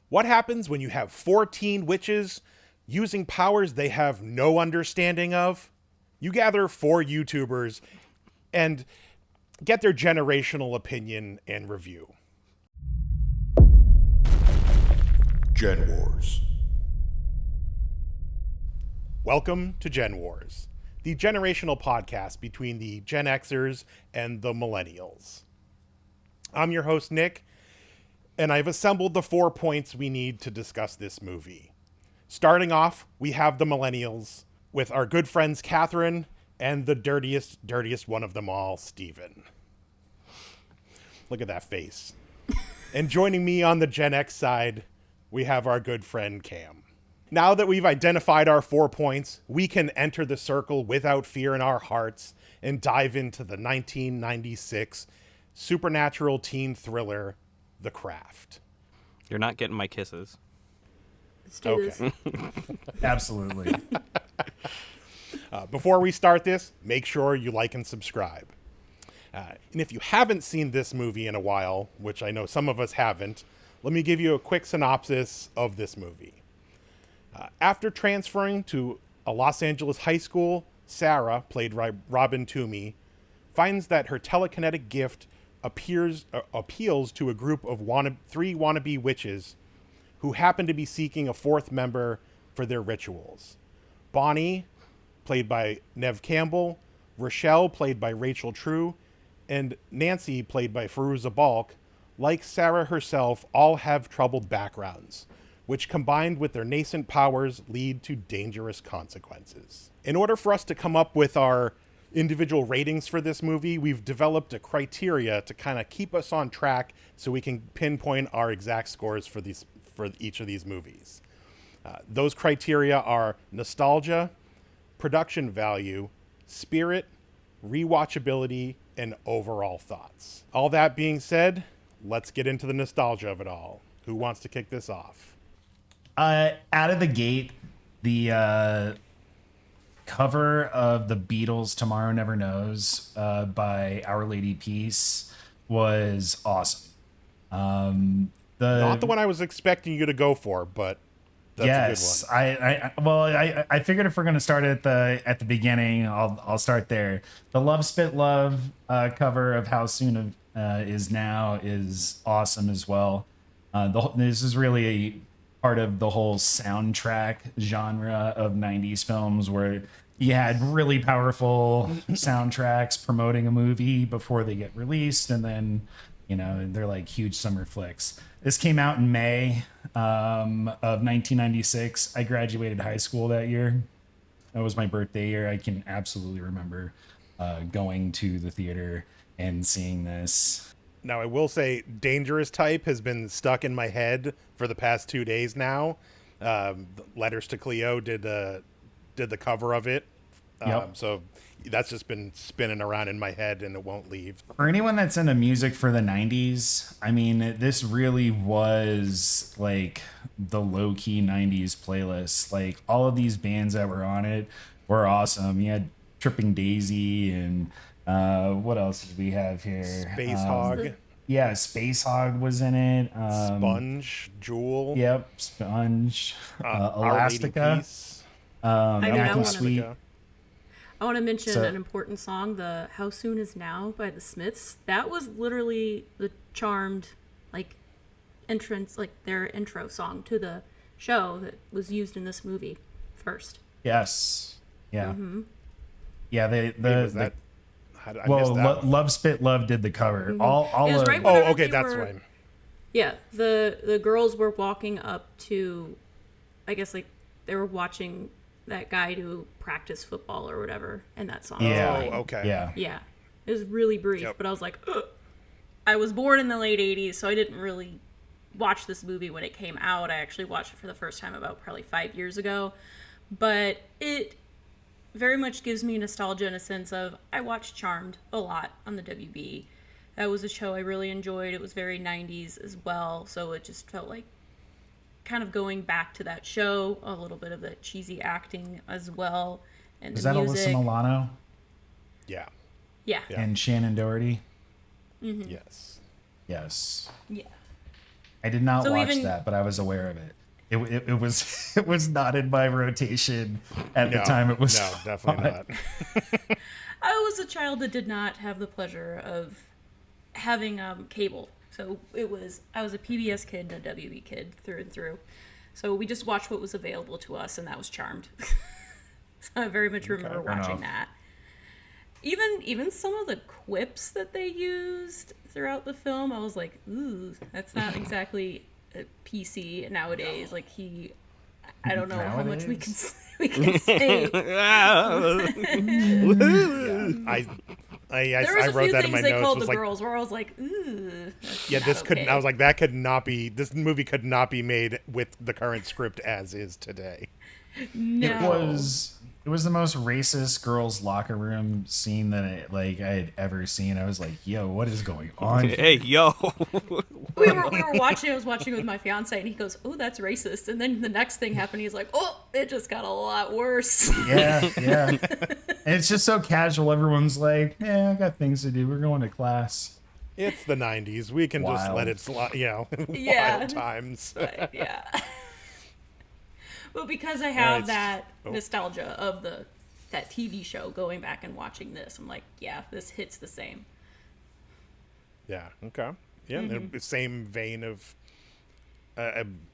What happens when you have 14 witches using powers they have no understanding of? You gather 4 YouTubers and get their generational opinion and review. Gen Wars. Welcome to Gen Wars, the generational podcast between the Gen Xers and the millennials. I'm your host, Nick, and I've assembled the 4 points we need to discuss this movie. Starting off, we have the millennials with our good friends Katherine and the dirtiest one of them all, Steven. Look at that face. And joining me on the Gen X side, we have our good friend Cam. Now that we've identified our 4 points, we can enter the circle without fear in our hearts and dive into the 1996 supernatural teen thriller, The Craft. You're not getting my kisses. Let's do this. Absolutely. Before we start this, make sure you like and subscribe. And if you haven't seen this movie in a while, which I know some of us haven't, let me give you a quick synopsis of this movie. After transferring to a Los Angeles high school, Sarah, played by Robin Toomey, finds that her telekinetic gift appeals to a group of 3 wannabe witches who happen to be seeking a 4th member for their rituals. Bonnie, played by Neve Campbell, Rochelle, played by Rachel True, and Nancy, played by Fairuza Balk, like Sarah herself, all have troubled backgrounds, which combined with their nascent powers lead to dangerous consequences. In order for us to come up with our individual ratings for this movie, we've developed a criteria to kind of keep us on track so we can pinpoint our exact scores for each of these movies. Those criteria are nostalgia, production value, spirit, rewatchability, and overall thoughts. All that being said, let's get into the nostalgia of it all. Who wants to kick this off? Out of the gate, the cover of the Beatles' Tomorrow Never Knows by Our Lady Peace was awesome. Not the one I was expecting you to go for, but that's a good one. I figured if we're gonna start at the beginning, I'll start there. The Love Spit Love cover of How Soon Is Now is awesome as well. This is really a part of the whole soundtrack genre of 90s films where you had really powerful soundtracks promoting a movie before they get released, and then they're like huge summer flicks. This came out in May of 1996. I graduated high school that year. That was my birthday year. I can absolutely remember going to the theater and seeing this. Now, I will say Dangerous Type has been stuck in my head for the past 2 days now. Letters to Cleo did the cover of it. Yep. So that's just been spinning around in my head and it won't leave. For anyone that's into music for the 90s, I mean, this really was like the low-key 90s playlist. Like, all of these bands that were on it were awesome. You had Tripping Daisy and what else did we have here? Space Hog. Yeah, Space Hog was in it. Sponge, Jewel. Yep, Sponge. Elastica. Sweet. I want to mention an important song, the How Soon Is Now by the Smiths. That was literally the Charmed entrance, their intro song to the show that was used in this movie first. Yes. Yeah. Mm-hmm. Yeah, Love Spit Love did the cover. Mm-hmm. That's right. Yeah, the girls were walking up to, I guess they were watching that guy do practice football or whatever, and that song. Yeah. Was okay. Yeah. It was really brief, but I was like, ugh. I was born in the late 80s, so I didn't really watch this movie when it came out. I actually watched it for the first time about probably 5 years ago, but it very much gives me nostalgia in a sense of I watched Charmed a lot on the WB. That was a show I really enjoyed. It was very 90s as well, so it just felt like kind of going back to that show, a little bit of the cheesy acting as well, and the music. Alyssa Milano? Yeah. And Shannon Doherty? Mm-hmm. Yes. Yes. Yeah. I did not So watch even- that, but I was aware of it. It was it was not in my rotation at the time it was. No, definitely on. not. I was a child that did not have the pleasure of having cable. So I was a PBS kid and a WB kid through and through. So we just watched what was available to us, and that was Charmed. So I very much remember fair watching enough. that. Even some of the quips that they used throughout the film, I was like, ooh, that's not exactly PC nowadays. Like I don't know how much we can say. I There was a wrote few that in things my they notes. called Was the like, girls where I was like, ooh. yeah, this couldn't. okay. I was like, that could not be. This movie could not be made with the current script as is today. No. It was the most racist girls' locker room scene that I had ever seen. I was like, "Yo, what is going on?" here? Hey, yo. we were watching. I was watching with my fiance, and he goes, "Oh, that's racist." And then the next thing happened. He's like, "Oh, it just got a lot worse." Yeah. And it's just so casual. Everyone's like, "Yeah, I got things to do. We're going to class." It's the '90s. We can just Wild. let it slide. Yeah. Wild times. But, yeah. But because I have Alright. that nostalgia of that TV show, going back and watching this, I'm like, yeah, this hits the same. Yeah. Okay. Yeah. Mm-hmm. The same vein of.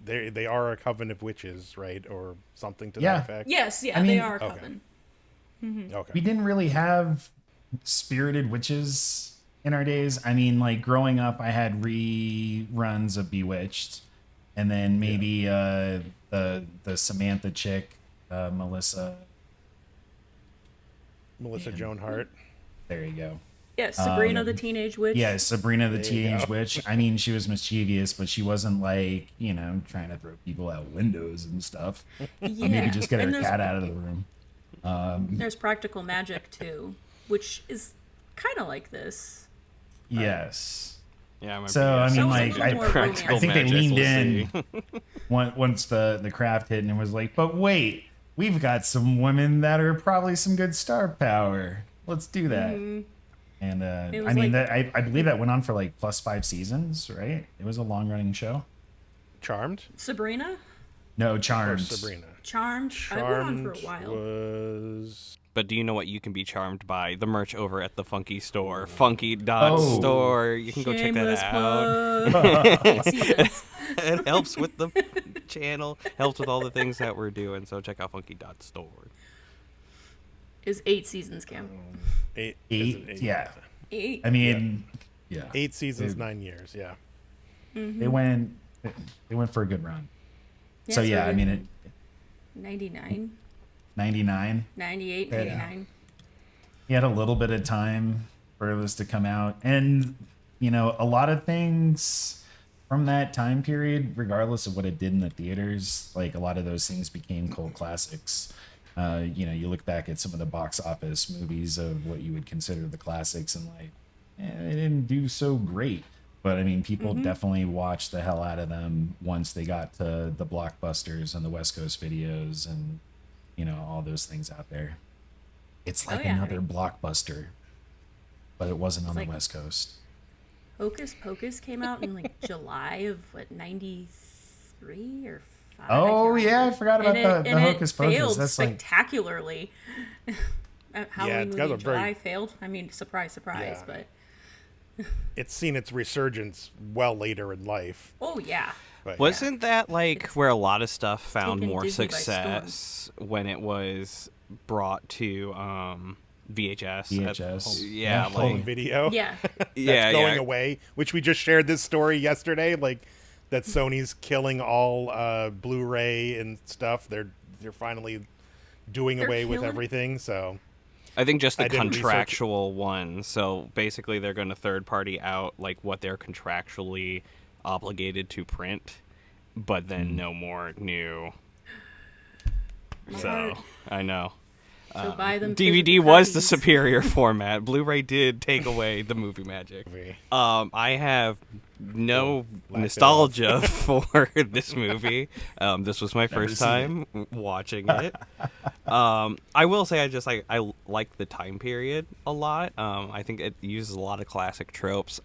They are a coven of witches, right, or something to Yeah. that effect. Yes, yeah, I they mean- are a Okay. coven. Okay. We didn't really have spirited witches in our days. I mean, like growing up, I had reruns of Bewitched, and then maybe the Samantha chick, Melissa. Melissa Joan Hart. There you go. Yes, Sabrina the Teenage Witch. Yeah, Sabrina the you Teenage go. Witch. I mean, she was mischievous, but she wasn't like, trying to throw people out windows and stuff. Yeah. Or maybe just get her And there's- cat out of the room. There's practical magic too, which is kind of like this. Yes. Yeah, I remember. So, I mean, That was a like, little more romance. I think they Magic, leaned we'll in see. once the craft hit and it was like, but wait, we've got some women that are probably some good star power. Let's do that. And It was I mean, like- I believe that went on for like plus 5 seasons, right? It was a long running show. Charmed. Sabrina, No, Or Charmed. Sabrina. Charmed. I went on for a Charmed while. was. But do you know what you can be charmed by? The merch over at the Funky Store. Funky dot Oh. store. You can go check Shameless that out. plug. 8 seasons. It helps with the channel, helps with all the things that we're doing. So check out funky dot store. Is 8 seasons, Cam? Eight. Eight, yeah. 8. I mean, yeah. 8 seasons, It- 9 years. Yeah. They went for a good run. So yeah, I mean, it 99, 99. 98, Yeah. 99. He had a little bit of time for this to come out, and a lot of things from that time period, regardless of what it did in the theaters, like a lot of those things became cult classics. You look back at some of the box office movies of what you would consider the classics, and like, they didn't do so great. But I mean, people definitely watched the hell out of them once they got to the blockbusters and the West Coast videos and all those things out there. It's like yeah. another blockbuster, but it wasn't on like- the West Coast. Hocus Pocus came out in like July of 93 or 5. Oh yeah, I forgot about the Hocus it Pocus. failed That's like spectacularly. Halloween it's movie got in a very- July failed. I mean, surprise, surprise, Yeah. but It's seen its resurgence well later in life. oh yeah. But Wasn't that like It's where a lot of stuff found taken more Disney by success when it was brought to VHS? VHS. Yeah, home like video. Yeah. yeah, Going yeah. away, which we just shared this story yesterday, like that Sony's killing all Blu-ray and stuff. They're finally doing They're away with killing- everything. So I think just the I didn't research- contractual one. So basically, they're going to third party out like what they're contractually obligated to print, but then no more new. So heart. I know. So buy them. DVD physical was the copies. superior format. Blu-ray did take away the movie magic. I have no laugh it nostalgia for this movie. This was my first seen time watching it. I will say I like the time period a lot. I think it uses a lot of classic tropes.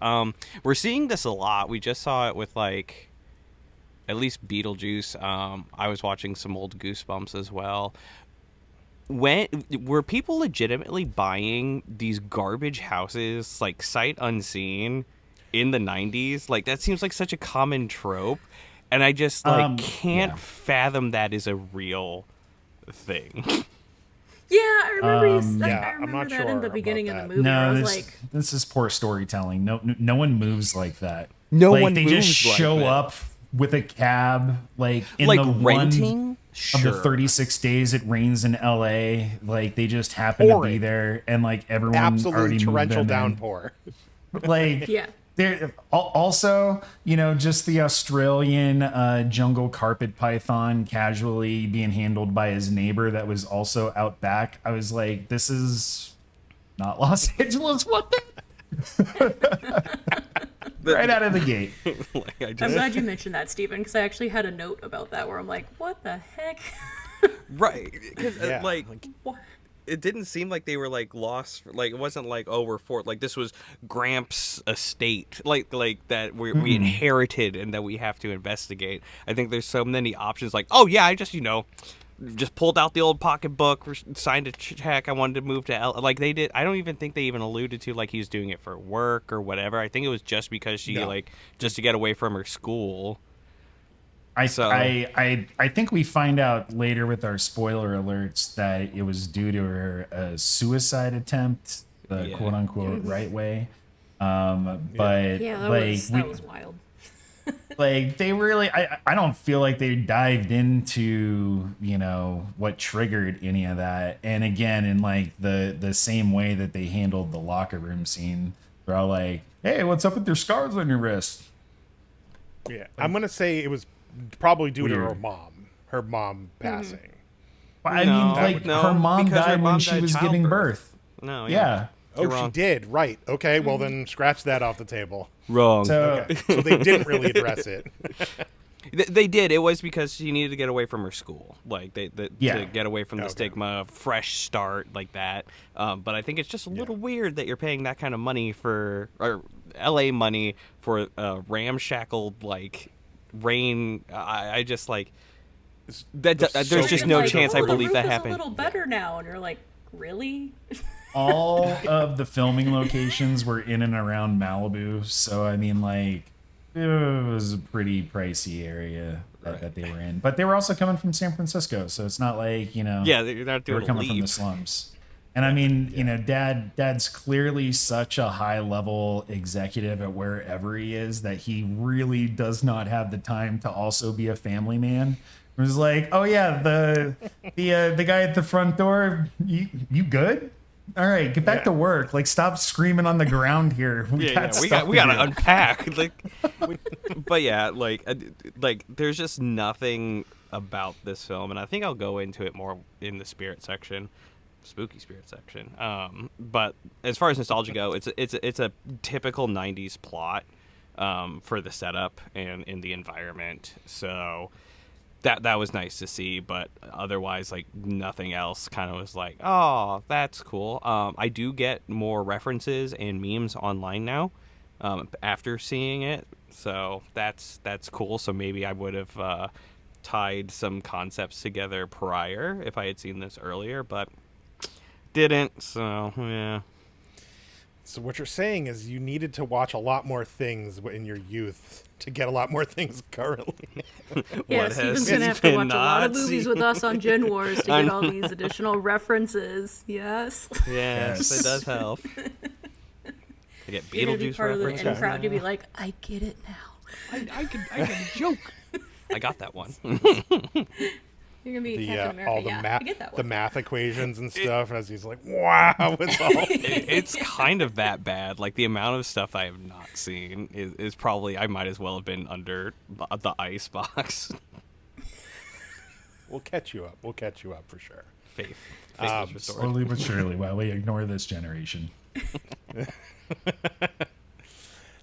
We're seeing this a lot. We just saw it with like at least Beetlejuice. I was watching some old Goosebumps as well. When were people legitimately buying these garbage houses like sight unseen in the 90s? Like that seems like such a common trope, and I just can't fathom that is a real thing. Yeah, I remember. I I'm remember not that in the sure beginning of about the that. movie. where I No, was like, this is poor storytelling. No one moves like that. No like, one they moves just like show that. up with a cab, like in Like the renting? one Sure. of the 36 days it rains in LA. Like they just happen to be Pouring. there, and like everyone Absolute already moved torrential them in. downpour. Like yeah, there also, just the Australian jungle carpet python casually being handled by his neighbor that was also out back. I was like, this is not Los Angeles. What the? Right out of the gate. I'm glad you mentioned that, Stephen, because I actually had a note about that where I'm like, what the heck? Right, because Yeah, What? it didn't seem like they were like lost. Like it wasn't like, oh, we're for like this was Gramps' estate, like that we inherited and that we have to investigate. I think there's so many options. Like, oh yeah, I just pulled out the old pocketbook, signed a check. I wanted to move to like they did. I don't even think they even alluded to like he was doing it for work or whatever. I think it was just because she just to get away from her school. I think we find out later with our spoiler alerts that it was due to her suicide attempt, the quote unquote right way. But Yeah, that was wild. like they really, I don't feel like they dived into what triggered any of that. And again, in like the same way that they handled the locker room scene, they're all like, "Hey, what's up with your scars on your wrist?" Yeah, I'm gonna say it was probably due to Weird. her mom passing. I No, mean, like no, her mom because her died mom when she died was giving childbirth. birth. No, Yeah. You're Oh, wrong. she did. Right. Okay. Well, then scratch that off the table. Wrong. So Okay. So they didn't really address it. They did. It was because she needed to get away from her school, like to get away from the Okay. stigma, fresh start like that. But I think it's just a little weird that you're paying that kind of money or LA money for a ramshackled like rain. I just like that. There's just no Like, chance oh, I the believe roof that is happened. a little better now, and you're like, really? all of the filming locations were in and around Malibu. So I mean, like, it was a pretty pricey area that they were in. But they were also coming from San Francisco, so it's not like Yeah, they're not they were doing a coming from the leap. slums. And I mean, Dad's clearly such a high level executive at wherever he is that he really does not have the time to also be a family man. It was like, oh yeah, the guy at the front door, you good? All right, get back to work. Like, stop screaming on the ground here. We gotta unpack. Like, but yeah, like there's just nothing about this film, and I think I'll go into it more in the spooky spirit section. But as far as nostalgia go, it's a typical '90s plot for the setup and in the environment. So that was nice to see, but otherwise, like nothing else kind of was like, oh, that's cool. I do get more references and memes online now after seeing it, so that's cool. So maybe I would have tied some concepts together prior if I had seen this earlier, but didn't. So yeah. So what you're saying is you needed to watch a lot more things in your youth to get a lot more things currently. Yeah, What Steven's has gonna have to been watch a lot of not movies seen? with us on Gen Wars to I get all know. these additional references. Yes. Yes, Yes. it does help. I get You're gonna be Beetlejuice part of the references. in crowd to be like, I get it now. I can joke. I got that one. You're gonna be The Captain America. all the Yeah, math I get that the one. math equations and stuff, and as he's like, wow, it's all It's kind of that bad. Like the amount of stuff I have not seen is probably I might as well have been under the ice box. We'll catch you up. We'll catch you up for sure. Faith is restored. Slowly but surely, while we ignore this generation.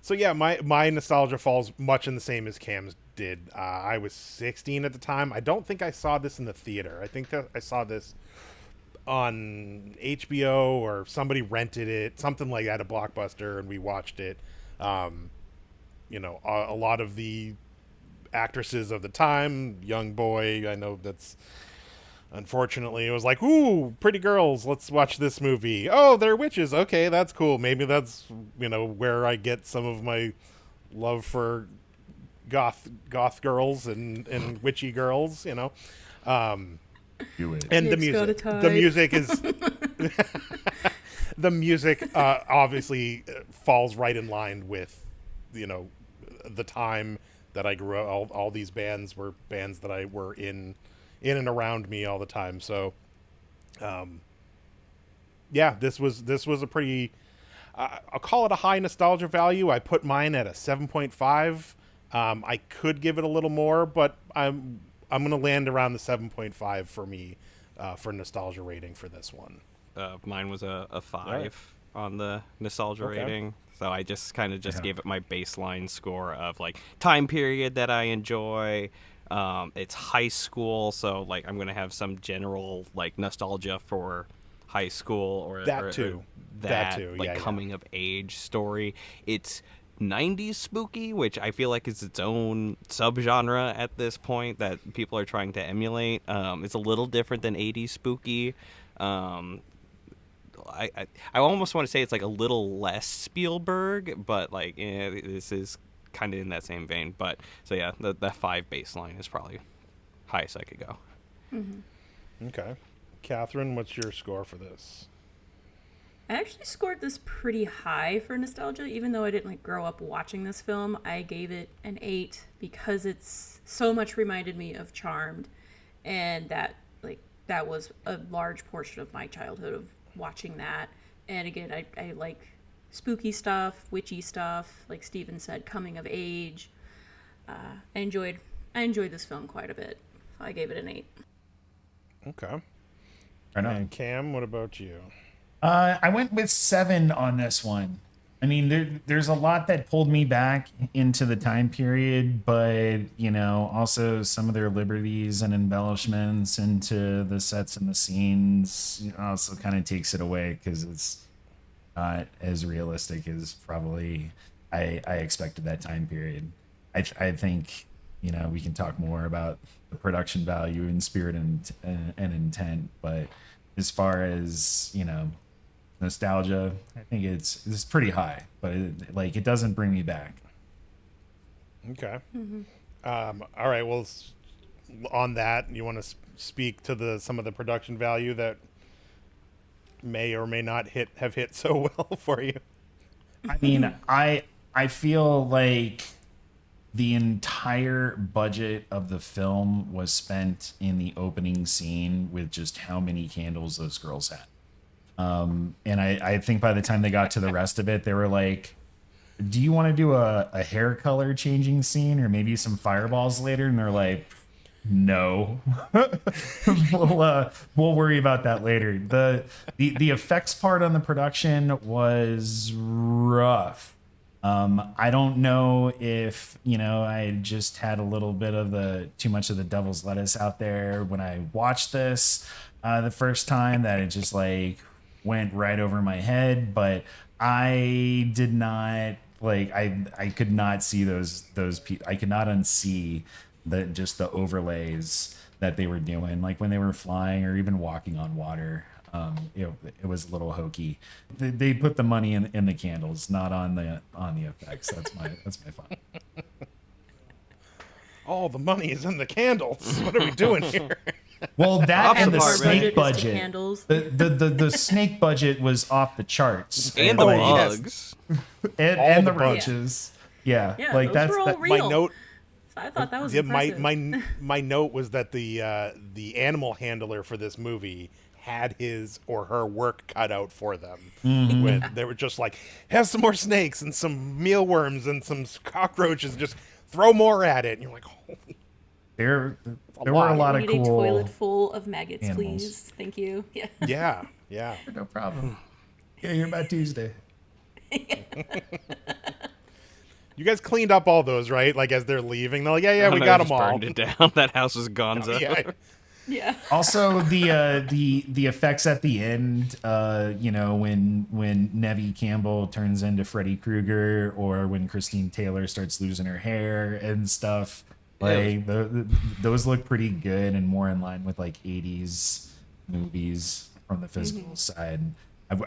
So yeah, my nostalgia falls much in the same as Cam's did. I was 16 at the time. I don't think I saw this in the theater. I think that I saw this on HBO or somebody rented it, something like that, a Blockbuster, and we watched it. A lot of the actresses of the time, young boy. I know that's unfortunately it was like, ooh, pretty girls, let's watch this movie. Oh, they're witches. Okay, that's cool. Maybe that's, where I get some of my love for goth girls and witchy girls, Do it. and the Nick's got a music. type. The music is the music obviously falls right in line with the time that I grew up. All these bands were bands that I were in and around me all the time. So yeah, this was a pretty I'll call it a high nostalgia value. I put mine at a 7.5. I could give it a little more, but I'm going to land around the 7.5 for me for nostalgia rating for this one. Mine was a 5 Right. on the nostalgia Okay. rating. So I just kind of gave it my baseline score of like time period that I enjoy. It's high school, so like I'm gonna have some general like nostalgia for high school or That or too. that, That too, like yeah. coming of age story. It's 90s spooky, which I feel like is its own subgenre at this point that people are trying to emulate. It's a little different than 80s spooky. I almost want to say it's like a little less Spielberg, but like this is kind of in that same vein. But so yeah, the 5 baseline is probably highest I could go. Okay. Catherine, what's your score for this? I actually scored this pretty high for nostalgia, even though I didn't like grow up watching this film. I gave it an 8 because it's so much reminded me of Charmed, and that was a large portion of my childhood of watching that. And again, I like spooky stuff, witchy stuff, like Steven said, coming of age. I enjoyed this film quite a bit, so I gave it an 8. Okay. Right on. And Cam, what about you? I went with 7 on this one. I mean, there's a lot that pulled me back into the time period, but also some of their liberties and embellishments into the sets and the scenes also kind of takes it away because it's not as realistic as probably I expected that time period. I think we can talk more about the production value and spirit and intent, but as far as nostalgia, I think it's pretty high, but it doesn't bring me back. Okay. All right. Well, on that, you want to speak to some of the production value that may or may not have hit so well for you? I mean, I feel like the entire budget of the film was spent in the opening scene with just how many candles those girls had. And I think by the time they got to the rest of it, they were like, do you want to do a hair color changing scene or maybe some fireballs later? And they're like, no, we'll worry about that later. The effects part on the production was rough. I don't know if, I just had a little bit of too much of the devil's lettuce out there when I watched this the first time, that it just went right over my head, but I did not I could not see those people. I could not unsee the overlays that they were doing, like when they were flying or even walking on water. It was a little hokey. They put the money in the candles, not on the effects. That's my fun. All the money is in the candles. What are we doing here? Well, that and the Our snake budget is to budget. candles. The snake budget was off the charts. And the yes. bugs. and the the bugs. roaches. Yeah, Yeah, like those that's were all that, real. My note. So I thought that was Yeah, impressive. my note was that the animal handler for this movie had his or her work cut out for them. When they were just like, have some more snakes and some mealworms and some cockroaches, just throw more at it. And you're like, holy. there were lot. a lot We of need a cool. toilet full of maggots, animals. please. Thank you. Yeah. Yeah, yeah. No problem. Yeah, you're about Tuesday. You guys cleaned up all those, right? Like as they're leaving, they're like, yeah, Oh, we no, got just them all. burned it down. That house is gonzo. Yeah. Yeah. Also, the effects at the end, when Nevi Campbell turns into Freddy Krueger, or when Christine Taylor starts losing her hair and stuff. Like those look pretty good and more in line with like 80s movies from the physical side.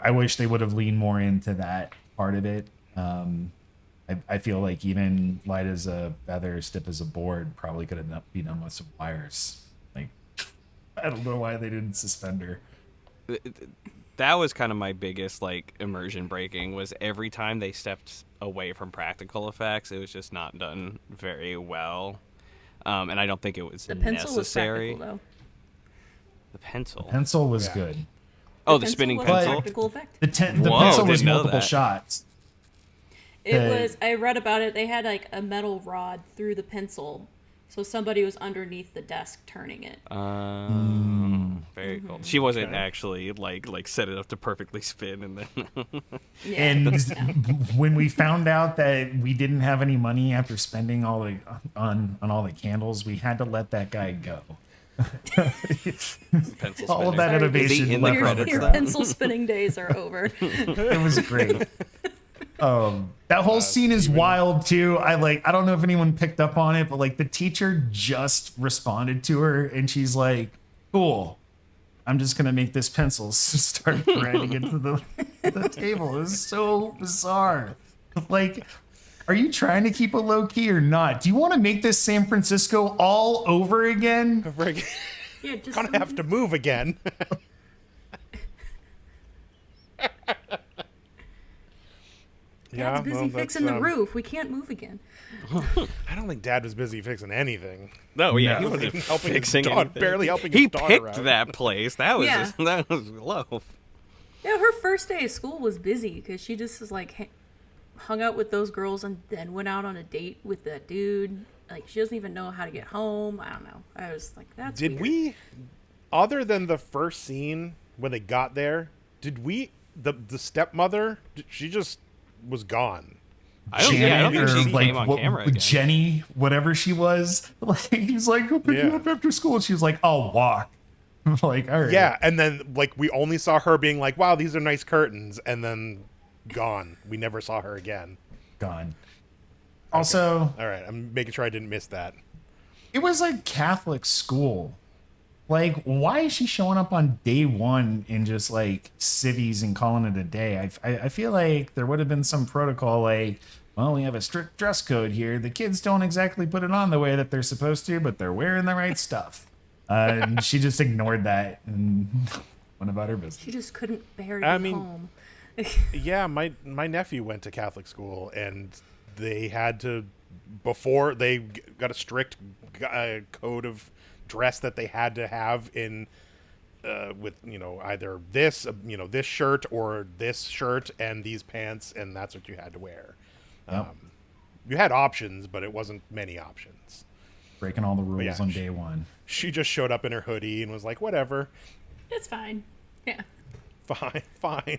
I wish they would have leaned more into that part of it. I feel like even light as a feather, stiff as a board probably could have been done with some wires. Like, I don't know why they didn't suspend her. That was kind of my biggest like immersion breaking, was every time they stepped away from practical effects, it was just not done very well. And I don't think it was The pencil necessary. was practical, though. The pencil. Pencil was good. Oh, the spinning was a pencil. practical effect. The Whoa, pencil was didn't know multiple that. shots. It was. I read about it. They had like a metal rod through the pencil, so somebody was underneath the desk turning it. Very cool. She wasn't actually like set it up to perfectly spin and then. Yeah. And when we found out that we didn't have any money after spending all the on all the candles, we had to let that guy go. Pencil All of spinner. that Is he innovation in the left on the credits, Your though? pencil spinning days are over. It was great. That whole scene is wild too. I don't know if anyone picked up on it, but like the teacher just responded to her and she's like, "Cool, I'm just gonna make this pencil start grinding into the table." It was so bizarre. Like, are you trying to keep it low key or not? Do you want to make this San Francisco all over again? Yeah, just Gonna have to move again. Dad's busy fixing the roof. We can't move again. I don't think Dad was busy fixing anything. No, yeah, No. he wasn't Even helping his fixing daughter, anything. barely helping his He daughter picked out. that place. That was Yeah. just, that was low. Yeah, her first day of school was busy because she just was like hung out with those girls and then went out on a date with that dude. Like she doesn't even know how to get home. I don't know. I was like, that's Did weird. we, other than the first scene when they got there, did we, the stepmother, she just was gone. I don't think or, she came on camera again. Jenny, whatever she was. Like he's like, "I'll pick you Yeah. up after school." And she was like, "I'll walk." Like, all right. Yeah, and then like we only saw her being like, "Wow, these are nice curtains," and then gone. We never saw her again. Gone. Also, All right, I'm making sure I didn't miss that. it was like Catholic school. Like, why is she showing up on day one in just like civvies and calling it a day? I feel like there would have been some protocol like, well, we have a strict dress code here. The kids don't exactly put it on the way that they're supposed to, but they're wearing the right stuff. And she just ignored that and went about her business. She just couldn't bear to I be mean- home. Yeah, my nephew went to Catholic school, and they had to, before they got a strict code of dress that they had to have in with either this this shirt or this shirt and these pants, and that's what you had to wear. Yep. You had options, but it wasn't many options. Breaking all the rules yeah, on day one. She just showed up in her hoodie and was like, "Whatever, It's fine. Yeah, fine."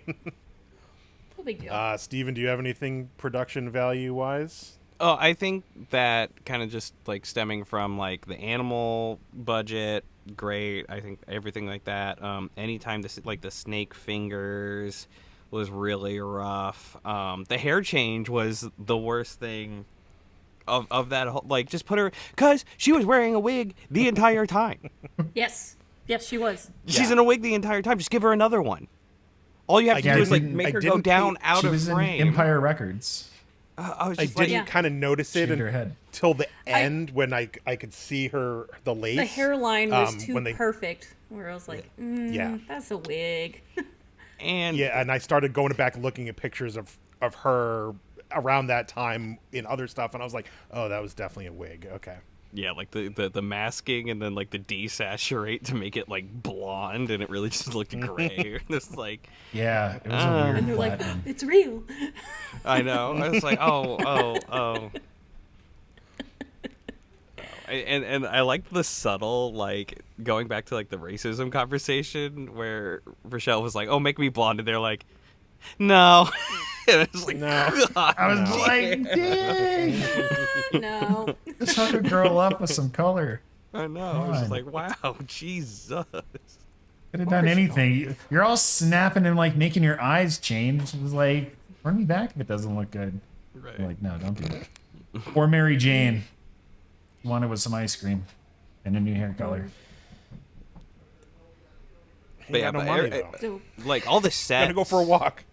no big deal. Steven, do you have anything production value wise? Oh, I think that kind of just like stemming from like the animal budget, great. I think everything like that. Anytime this like the snake fingers was really rough. The hair change was the worst thing of that whole, like just put her, cause she was wearing a wig the entire time. Yes, she was. She's in a wig the entire time. Just give her another one. All you have to I do is like didn't- make I her go didn't down pay- out She of was in frame. Empire Records. I was I just like, didn't Yeah. kind of notice it Shaved her head. until the end when I could see the lace. The hairline was too when they- perfect. Where I was like, Yeah. that's a wig. and Yeah, and I started going back and looking at pictures of her around that time in other stuff, and I was like, oh, that was definitely a wig. Okay. yeah, like the masking and then like the desaturate to make it like blonde, and it really just looked gray. It's like, Yeah, it was a weird And they're like, platinum. it's real. I know. I was like, oh. And I liked the subtle, like, going back to, like, the racism conversation where Rochelle was like, oh, make me blonde. And they're like, no. And it's like, No. God. I was like, dang. No. Just hook a girl up with some color. I know. I was just God. like, wow, Jesus. Could have done anything. You're all snapping and like making your eyes change. It was like, run me back if it doesn't look good. Right. I'm like, no, don't do that. Or Mary Jane. wanted was some ice cream and a new hair color. But yeah, Ain't got but no money, though. So, like all the sets. Gotta go for a walk.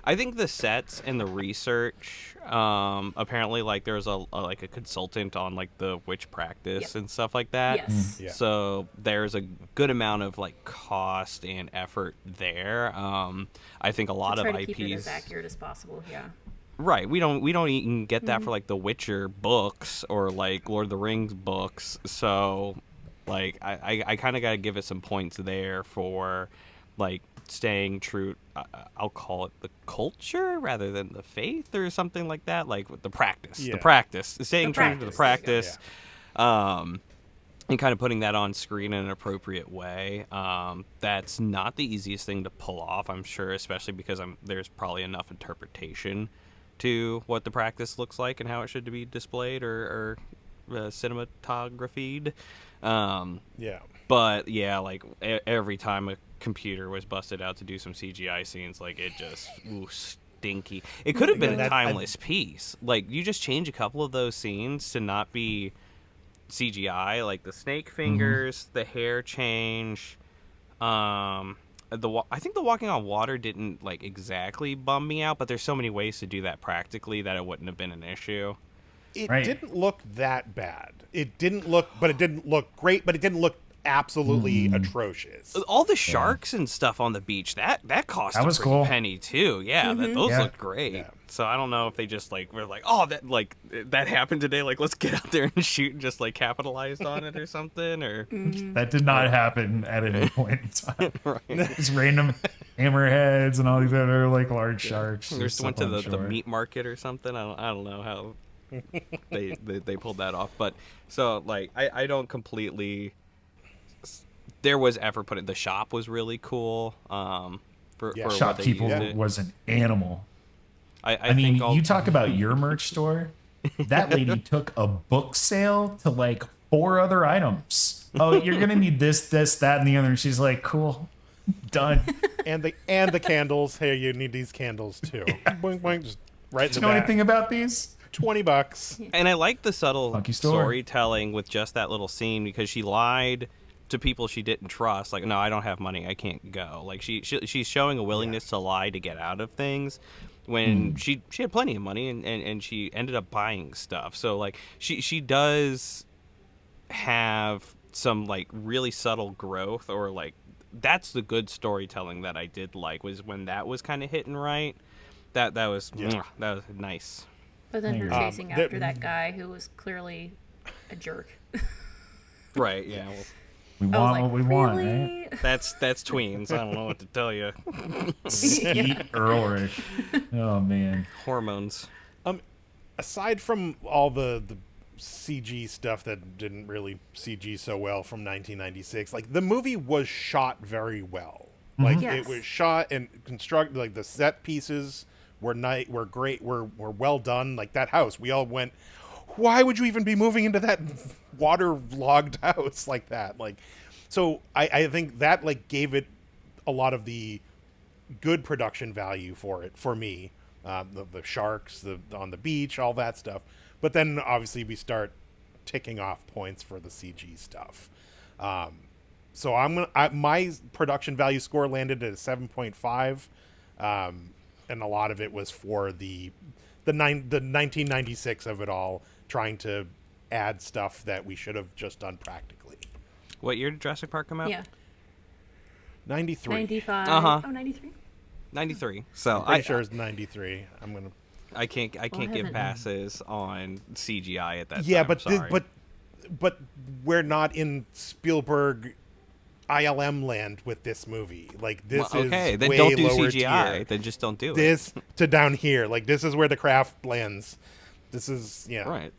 I think the sets and the research. Apparently, like there's a consultant on like the witch practice Yep. and stuff like that. yes. Yeah. So there's a good amount of like cost and effort there. I think a lot Try of to IPs. keep it as accurate as possible. Yeah. Right. We don't even get that for like the Witcher books or like Lord of the Rings books. So like I kind of got to give it some points there for like staying true. I'll call it the culture rather than the faith or something like that. Like with the practice, Yeah. staying The true to the practice, practice. And kind of putting that on screen in an appropriate way. That's not the easiest thing to pull off, I'm sure, especially because there's probably enough interpretation to what the practice looks like and how it should be displayed or cinematographied. Yeah. But yeah, like every time a computer was busted out to do some CGI scenes, like it just stinky. It could have been a That- timeless piece. Like you just change a couple of those scenes to not be CGI, like the snake fingers, the hair change. I think the walking on water didn't like exactly bum me out, but there's so many ways to do that practically that it wouldn't have been an issue. It Right. didn't look that bad. It didn't look great, but it didn't look absolutely atrocious. All the sharks and stuff on the beach, that cost That a was pretty cool. penny too. Yeah, those Yeah. looked great. Yeah. So I don't know if they just like were like, oh, that happened today. Like, let's get out there and shoot and just like capitalized on it or something. Or That did not happen at any point in time. Just random hammerheads and all these other like large sharks. they just went to stuff on the shore. meat market or something. I don't know how they pulled that off. But so like I don't completely. There was effort put in. The shop was really cool. For Yeah. what they Shopkeeper used it. was an animal. I mean, think all, you talk about your merch store. That lady took a book sale to like 4 other items. Oh, you're gonna need this, that, and the other. And she's like, "Cool, done." and the candles. Hey, you need these candles too. Boing boing, just right in Do the you know back. anything about these? $20. And I like the subtle Funky store. storytelling with just that little scene because she lied to people she didn't trust. Like, no, I don't have money. I can't go. Like she's showing a willingness to lie to get out of things when she had plenty of money and she ended up buying stuff. So like she does have some like really subtle growth, or like that's the good storytelling that I did like, was when that was kind of hitting right. That was that was nice. But then her Um, chasing after that guy who was clearly a jerk. Right, yeah. Well, We I was want like, what we want, really? right? that's tweens. I don't know what to tell you. Skeet Ulrich. Oh man. Hormones. Aside from all the CG stuff that didn't really CG so well from 1996, like the movie was shot very well. Like Yes. it was shot and constructed. Like the set pieces were great, were well done. Like that house, we all went, why would you even be moving into that waterlogged house like that? Like, so I think that like gave it a lot of the good production value for me. The sharks, on the beach, all that stuff. But then obviously we start ticking off points for the CG stuff. So my production value score landed at a 7.5, and a lot of it was for the 1996 of it all, trying to add stuff that we should have just done practically. What year did Jurassic Park come out? Yeah. 93. 95. Uh-huh. Oh, 93? 93. So I'm pretty sure it's 93. I can't give haven't- passes on CGI at that Yeah, time. but sorry. but we're not in Spielberg ILM land with this movie. Like this Well, okay, is then way don't do lower CGI. tier. Then just don't do it. This to down here. Like this is where the craft lands. This is Right.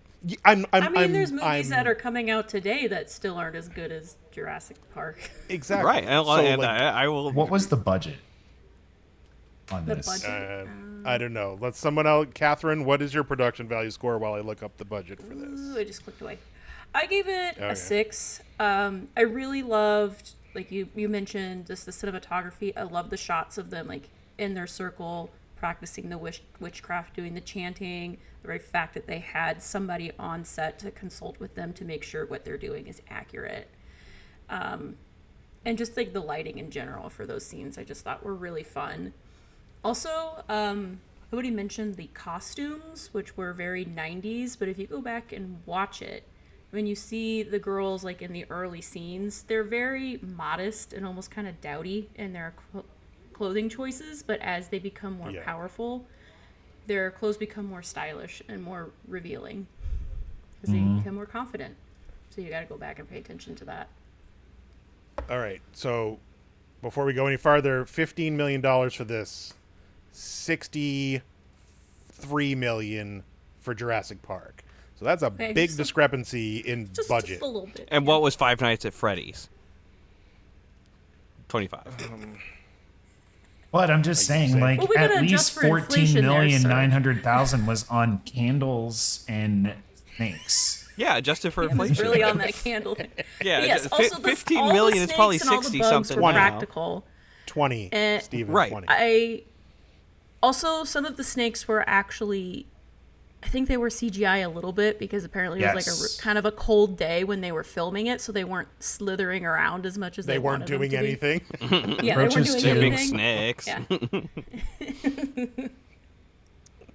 I mean, there's movies that are coming out today that still aren't as good as Jurassic Park. exactly Right. And, So, and like, I will. What was the budget on The this? budget? I don't know. Let someone else. Catherine, what is your production value score while I look up the budget for this? Ooh, I just clicked away. I gave it Okay. a 6. I really loved, like you mentioned, just the cinematography. I love the shots of them like in their circle practicing the witchcraft, doing the chanting, the very fact that they had somebody on set to consult with them to make sure what they're doing is accurate. And just like the lighting in general for those scenes, I just thought were really fun. Also, nobody mentioned the costumes, which were very 90s, but if you go back and watch it, when you see the girls like in the early scenes, they're very modest and almost kind of dowdy in their clothing choices, but as they become more powerful, their clothes become more stylish and more revealing because they become more confident. So you got to go back and pay attention to that. All right. So before we go any farther, $15 million for this, $63 million for Jurassic Park. So that's a big discrepancy in budget. Just a little bit. And what was Five Nights at Freddy's? 25. But I'm just saying, like, Well, we gotta at adjust least for inflation there, 14,900,000 was on candles and snakes. Yeah, adjusted for It's inflation. really on that candle thing. Yeah, But yes, also 15 all the million is probably snakes and all the 60 bugs something were now. practical. 20, And- Steven, Right. 20. Also, some of the snakes were actually, I think they were CGI a little bit because apparently it was like Yes. a kind of a cold day when they were filming it, so they weren't slithering around as much as They weren't wanted them doing to be. anything. Yeah, they weren't Roaches doing too. Big anything. snakes. Yeah.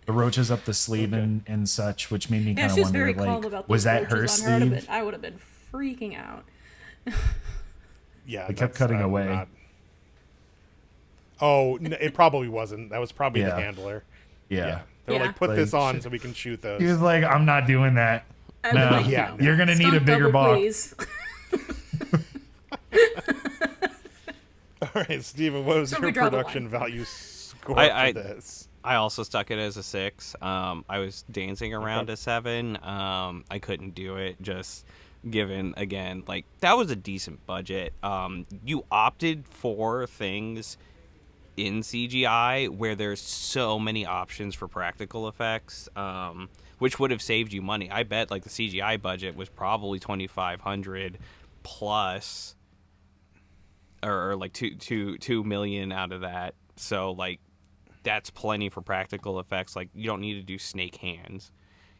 The roaches up the sleeve and such, which made me Yeah, kind of she was wonder, very calm like, about was those that her roaches on sleeve? I would have been freaking out. Yeah, They kept that's- cutting I would away. not- Oh, it probably wasn't. That was probably the Yeah. handler. Yeah. They were Yeah. like, put this Like- on so we can shoot those. He was like, I'm not doing that. I'd No, be like, yeah, you're going to need a stunt bigger double, box. please. All right, Steven, what was So your we draw the production line. value score I- for this? I also stuck it as a 6. I was dancing around Okay. a 7. I couldn't do it, just given, again, like, that was a decent budget. You opted for things in CGI where there's so many options for practical effects, which would have saved you money. I bet, like, the CGI budget was probably $2,500 plus, or like two million out of that. So, like, that's plenty for practical effects. Like, you don't need to do snake hands.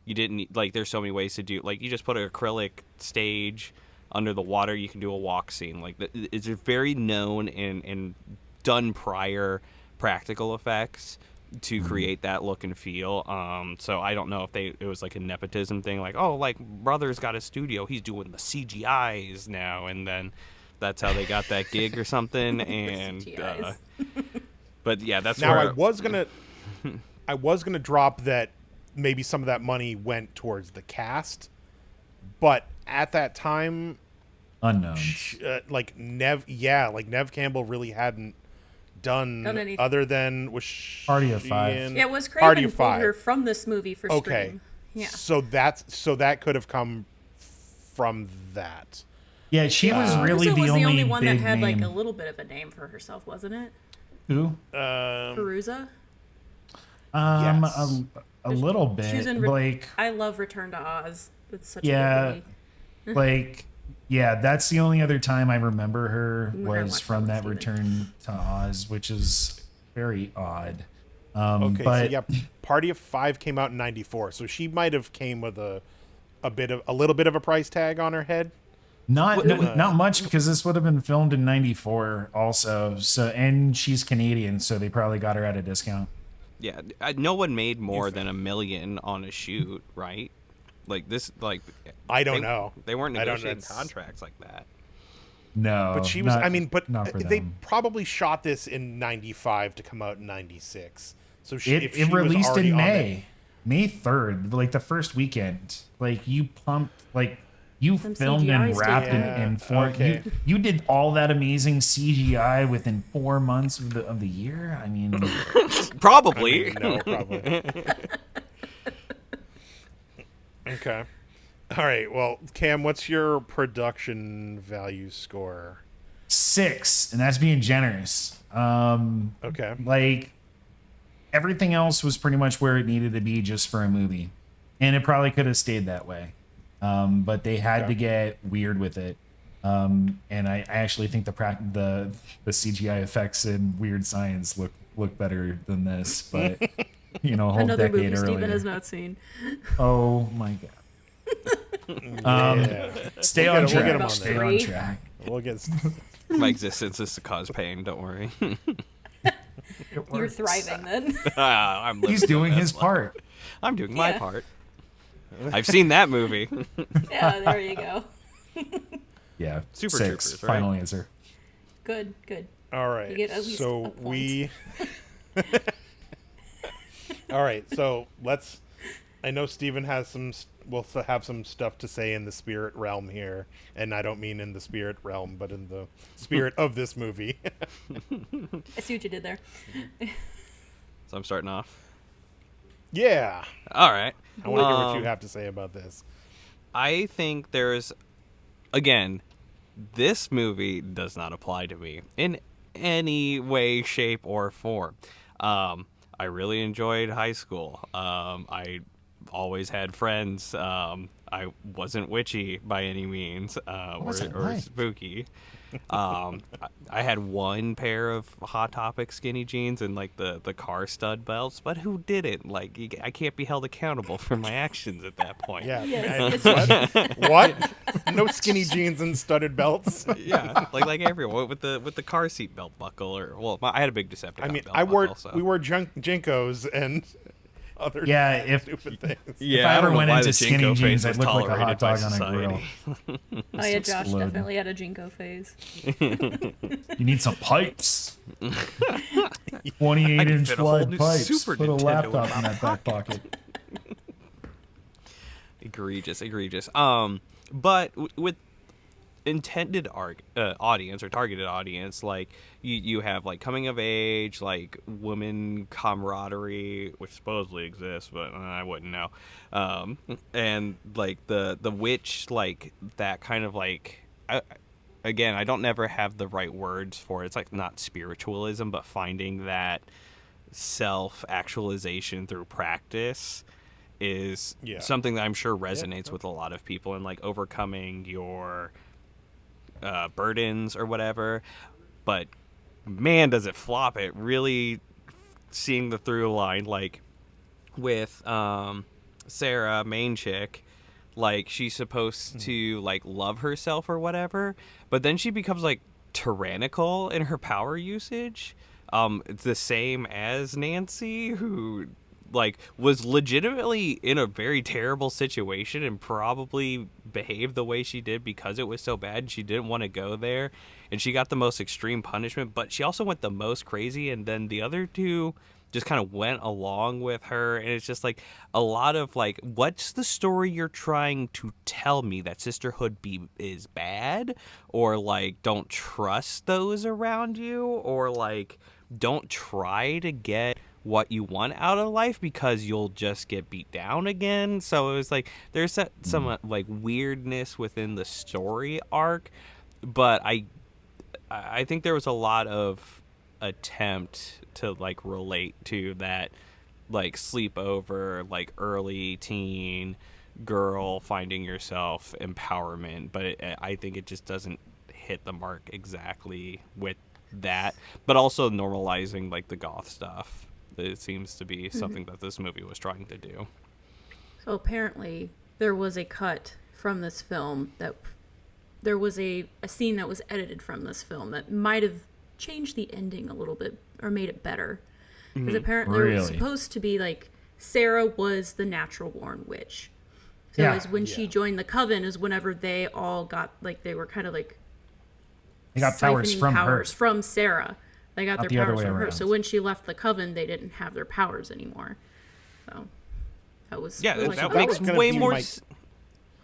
You didn't need, like, there's so many ways to do, like, you just put an acrylic stage under the water, you can do a walk scene. Like, it's a very known and done prior practical effects to create that look and feel. So I don't know if it was like a nepotism thing, like, oh, like, brother's got a studio, he's doing the CGIs now, and then that's how they got that gig or something. And CGIs. but yeah, that's Now, where I was gonna drop that maybe some of that money went towards the cast, but at that time, Unknown. like Nev Campbell really hadn't done anything. other than was Party of she Five. in Yeah, Wes Party Craven of pulled her Five. from this movie for Okay, Scream. Yeah. so that could have come from that. Yeah, she was really Caruso was the only one that big had name. like a little bit of a name for herself, wasn't it? Who? Caruso. Yes. A little She was bit. in Like, I love Return to Oz. It's such yeah, a good movie. like, yeah, that's the only other time I remember her When I was watched from that that with Return to Oz, which is very odd. Okay, but so yeah, Party of Five came out in '94, so she might have came with a little bit of a price tag on her head. not much, because this would have been filmed in '94 also. So, and she's Canadian, so they probably got her at a discount. yeah, no one made more than $1 million on a shoot, right? Like this, like I don't know. They weren't I don't know. negotiating contracts like that. No, But she was. not- I mean, but not for they them. probably shot this in '95 to come out in '96. So she, if she It was released already in on May, May 3rd, like the first weekend. Like, you pumped, like, you Them filmed CGIs and wrapped did. and Yeah, four. okay. You did all that amazing CGI within 4 months of the year. I mean, Probably. No, probably. Okay. All right. Well, Cam, what's your production value score? 6, and that's being generous. Okay. Like, everything else was pretty much where it needed to be just for a movie, and it probably could have stayed that way. But they had Okay. to get weird with it. And I actually think the CGI effects in Weird Science look better than this, but a whole Another decade movie Steven earlier. has not seen. Oh my god. Stay We'll on get him track. on Stay there. on track. We'll get. My existence is to cause pain. Don't worry. You're thriving then. I'm living He's the doing best his life. part. I'm doing my Yeah. part. I've seen that movie. Yeah, there you go. Yeah. Super 6. Troopers, right? Final answer. Good, good. All right. You get at least So a point. we. All right. So let's. I know Steven has some. Will have some stuff to say in the spirit realm here, and I don't mean in the spirit realm, but in the spirit of this movie. I see what you did there. So I'm starting off. Yeah. All right. I want to hear what you have to say about this. I think there's, again, this movie does not apply to me in any way, shape, or form. I really enjoyed high school. I always had friends. I wasn't witchy by any means, or spooky. I had one pair of Hot Topic skinny jeans and like the car stud belts, but who didn't? Like, I can't be held accountable for my actions at that point. Yeah. Yes, What? No skinny jeans and studded belts. Yeah, like everyone with the car seat belt buckle, or I had a big Decepticon. I mean, belt we wore Jinkos and other If stupid things. if I ever went into skinny jeans, I'd look like a hot dog on a grill. Oh yeah, Josh explode. definitely had a Jinko phase. You need some pipes. I 28 can inch fit a whole wide new pipes. Super Put a Nintendo laptop in in my that back pocket. Egregious. But with intended audience or targeted audience, like you have like coming of age, like woman camaraderie, which supposedly exists, but I wouldn't know. And like the witch, like that kind of like. Again, I don't never have the right words for it. It's like not spiritualism, but finding that self-actualization through practice is something that I'm sure resonates with a lot of people, and like overcoming your burdens or whatever. But man, does it flop it. Really seeing the through line, like with Sarah, main chick, like she's supposed to like love herself or whatever, but then she becomes like tyrannical in her power usage. It's the same as Nancy, who like was legitimately in a very terrible situation and probably behaved the way she did because it was so bad and she didn't want to go there, and she got the most extreme punishment, but she also went the most crazy, and then the other two just kind of went along with her. And it's just like a lot of like, what's the story you're trying to tell me? That sisterhood is bad, or like don't trust those around you, or like don't try to get what you want out of life because you'll just get beat down again. So it was like there's some like weirdness within the story arc, but I think there was a lot of attempt to like relate to that like sleepover, like early teen girl finding yourself empowerment, but I think it just doesn't hit the mark exactly with that, but also normalizing like the goth stuff. It seems to be something that this movie was trying to do. So apparently there was a cut from this film that there was a scene that was edited from this film that might have changed the ending a little bit or made it better. Because apparently it was supposed to be like Sarah was the natural born witch. So it was when she joined the coven is whenever they all got like they were kind of like They got powers siphoning from powers her. from Sarah. They got Not their the other powers way from her. around. So when she left the coven, they didn't have their powers anymore. So that was Yeah, like, that oh, makes gonna way be more. my-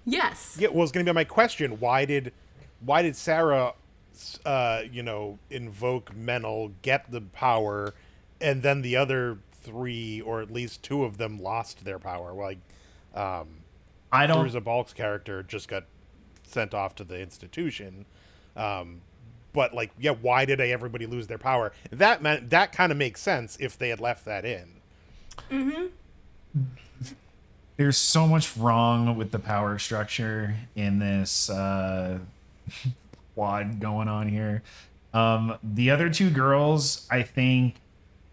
yes. Yeah, well, it's going to be my question. Why did Sarah, invoke Menel, get the power, and then the other three, or at least two of them, lost their power? Like, I don't. Bruiser Balk's character just got sent off to the institution. But like, yeah, why did everybody lose their power? That kind of makes sense if they had left that in. There's so much wrong with the power structure in this quad going on here. The other two girls, I think,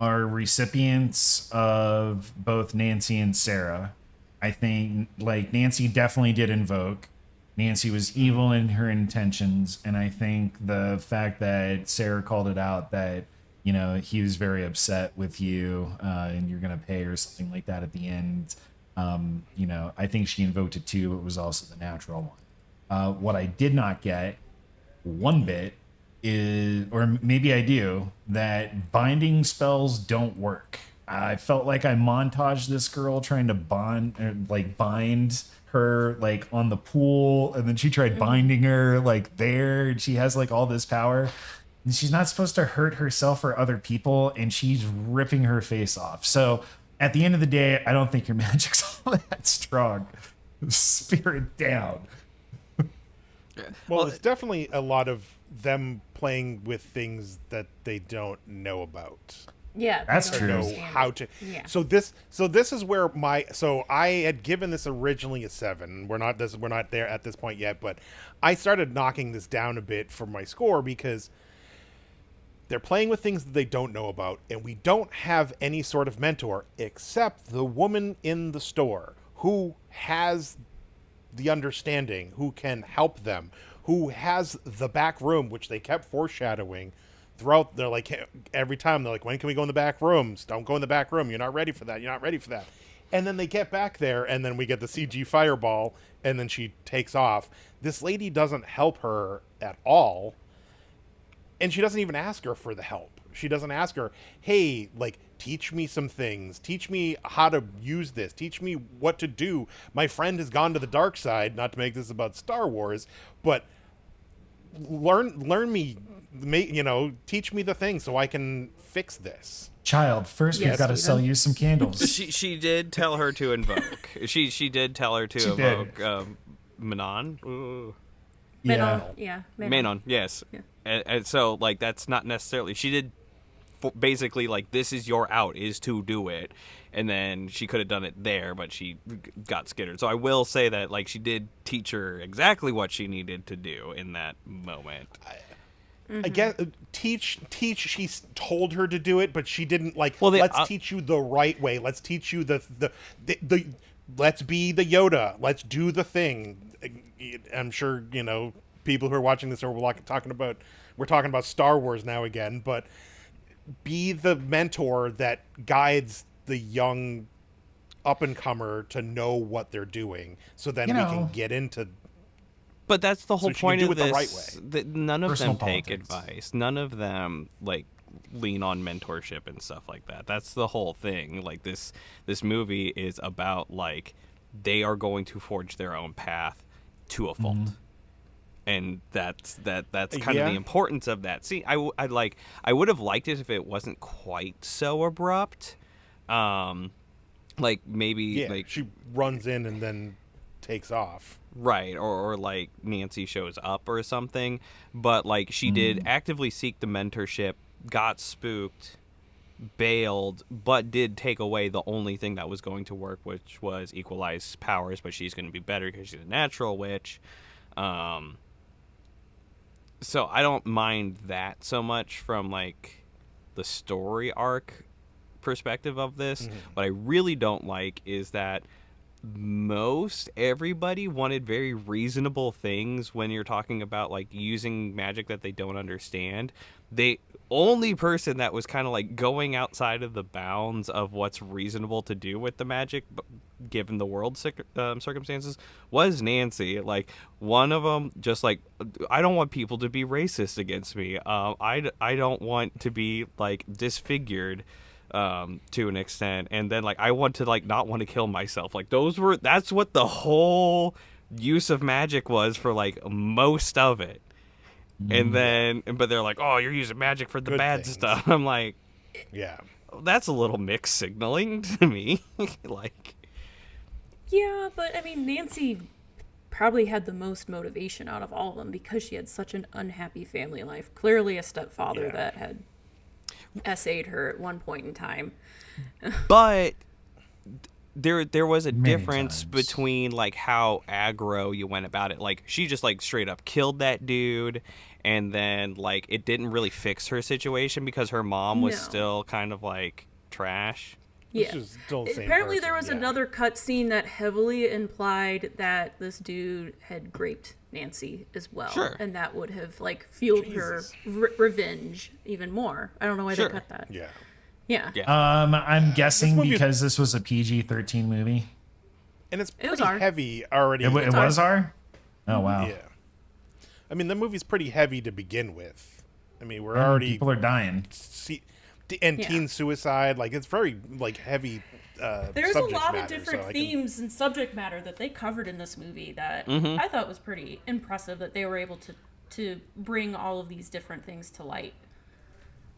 are recipients of both Nancy and Sarah. I think like Nancy definitely did invoke. Nancy was evil in her intentions, and I think the fact that Sarah called it out that he was very upset with you, and you're gonna pay or something like that at the end. I think she invoked it too. It was also the natural one. What I did not get one bit is, or maybe I do, that binding spells don't work. I felt like I montaged this girl trying to bind her like on the pool, and then she tried binding her like there, and she has like all this power. And she's not supposed to hurt herself or other people, and she's ripping her face off. So at the end of the day, I don't think your magic's all that strong. Spirit down. Well, it's definitely a lot of them playing with things that they don't know about. Yeah, That's they don't true. Know understand how it. to. Yeah. So this is where I had given this originally a 7. We're not there at this point yet, but I started knocking this down a bit for my score because they're playing with things that they don't know about, and we don't have any sort of mentor except the woman in the store who has the understanding, who can help them, who has the back room, which they kept foreshadowing throughout. They're like, every time they're like, when can we go in the back rooms? Don't go in the back room. You're not ready for that. You're not ready for that. And then they get back there, and then we get the CG fireball, and then she takes off. This lady doesn't help her at all. And she doesn't even ask her for the help. She doesn't ask her, hey, like, teach me some things. Teach me how to use this. Teach me what to do. My friend has gone to the dark side, not to make this about Star Wars, but learn me, teach me the thing so I can fix this. Child, first we've got to sell you some candles. She did tell her to invoke. she did tell her to invoke Manon. Ooh. Yeah. Manon, yes. Yeah. And so, like, that's not necessarily... She did basically, like, this is your out, is to do it. And then she could have done it there, but she got skittered. So I will say that, like, she did teach her exactly what she needed to do in that moment. I guess teach. She told her to do it, but she didn't like. Well, let's teach you the right way. Let's teach you the. Let's be the Yoda. Let's do the thing. I'm sure people who are watching this are talking about. We're talking about Star Wars now again, but be the mentor that guides the young up and comer to know what they're doing, so then we can get into. But that's the whole point of this. The right way. None of Personal them take politics. advice. None of them like lean on mentorship and stuff like that. That's the whole thing. Like this movie is about like they are going to forge their own path to a fault. And that's kind of the importance of that. See, I would have liked it if it wasn't quite so abrupt. Like maybe like she runs in and then takes off. Right, or like Nancy shows up or something, but like she did actively seek the mentorship, got spooked, bailed, but did take away the only thing that was going to work, which was equalize powers, but she's going to be better because she's a natural witch. So I don't mind that so much from like the story arc perspective of this. What I really don't like is that most everybody wanted very reasonable things when you're talking about like using magic that they don't understand. The only person that was kind of like going outside of the bounds of what's reasonable to do with the magic given the world circumstances was Nancy. Like one of them just like, I don't want people to be racist against me. I don't want to be like disfigured to an extent, and then like I want to like not want to kill myself. Like that's what the whole use of magic was for like most of it. And then but they're like, oh, you're using magic for the Good bad things. stuff. I'm like, Yeah. that's a little mixed signaling to me. Like, Yeah, but I mean, Nancy probably had the most motivation out of all of them because she had such an unhappy family life. Clearly a stepfather that had essayed her at one point in time. but there was a Many difference times. between like how aggro you went about it. Like she just like straight up killed that dude, and then like it didn't really fix her situation because her mom was No. still kind of like trash. Yeah. Which is still the same Apparently, person, there was yeah. another cutscene that heavily implied that this dude had raped Nancy as well, Sure. and that would have like fueled Jesus. her revenge even more. I don't know why Sure. they cut that. Yeah. Yeah. I'm guessing movie- because this was a PG-13 movie. And it's It was pretty R. heavy already. It was R? Oh, wow. Yeah. I mean, the movie's pretty heavy to begin with. I mean, we're And already people are dying. and Yeah. teen suicide, like it's very like heavy. There's a subject lot matter, of different so I can- themes and subject matter that they covered in this movie that I thought was pretty impressive that they were able to bring all of these different things to light.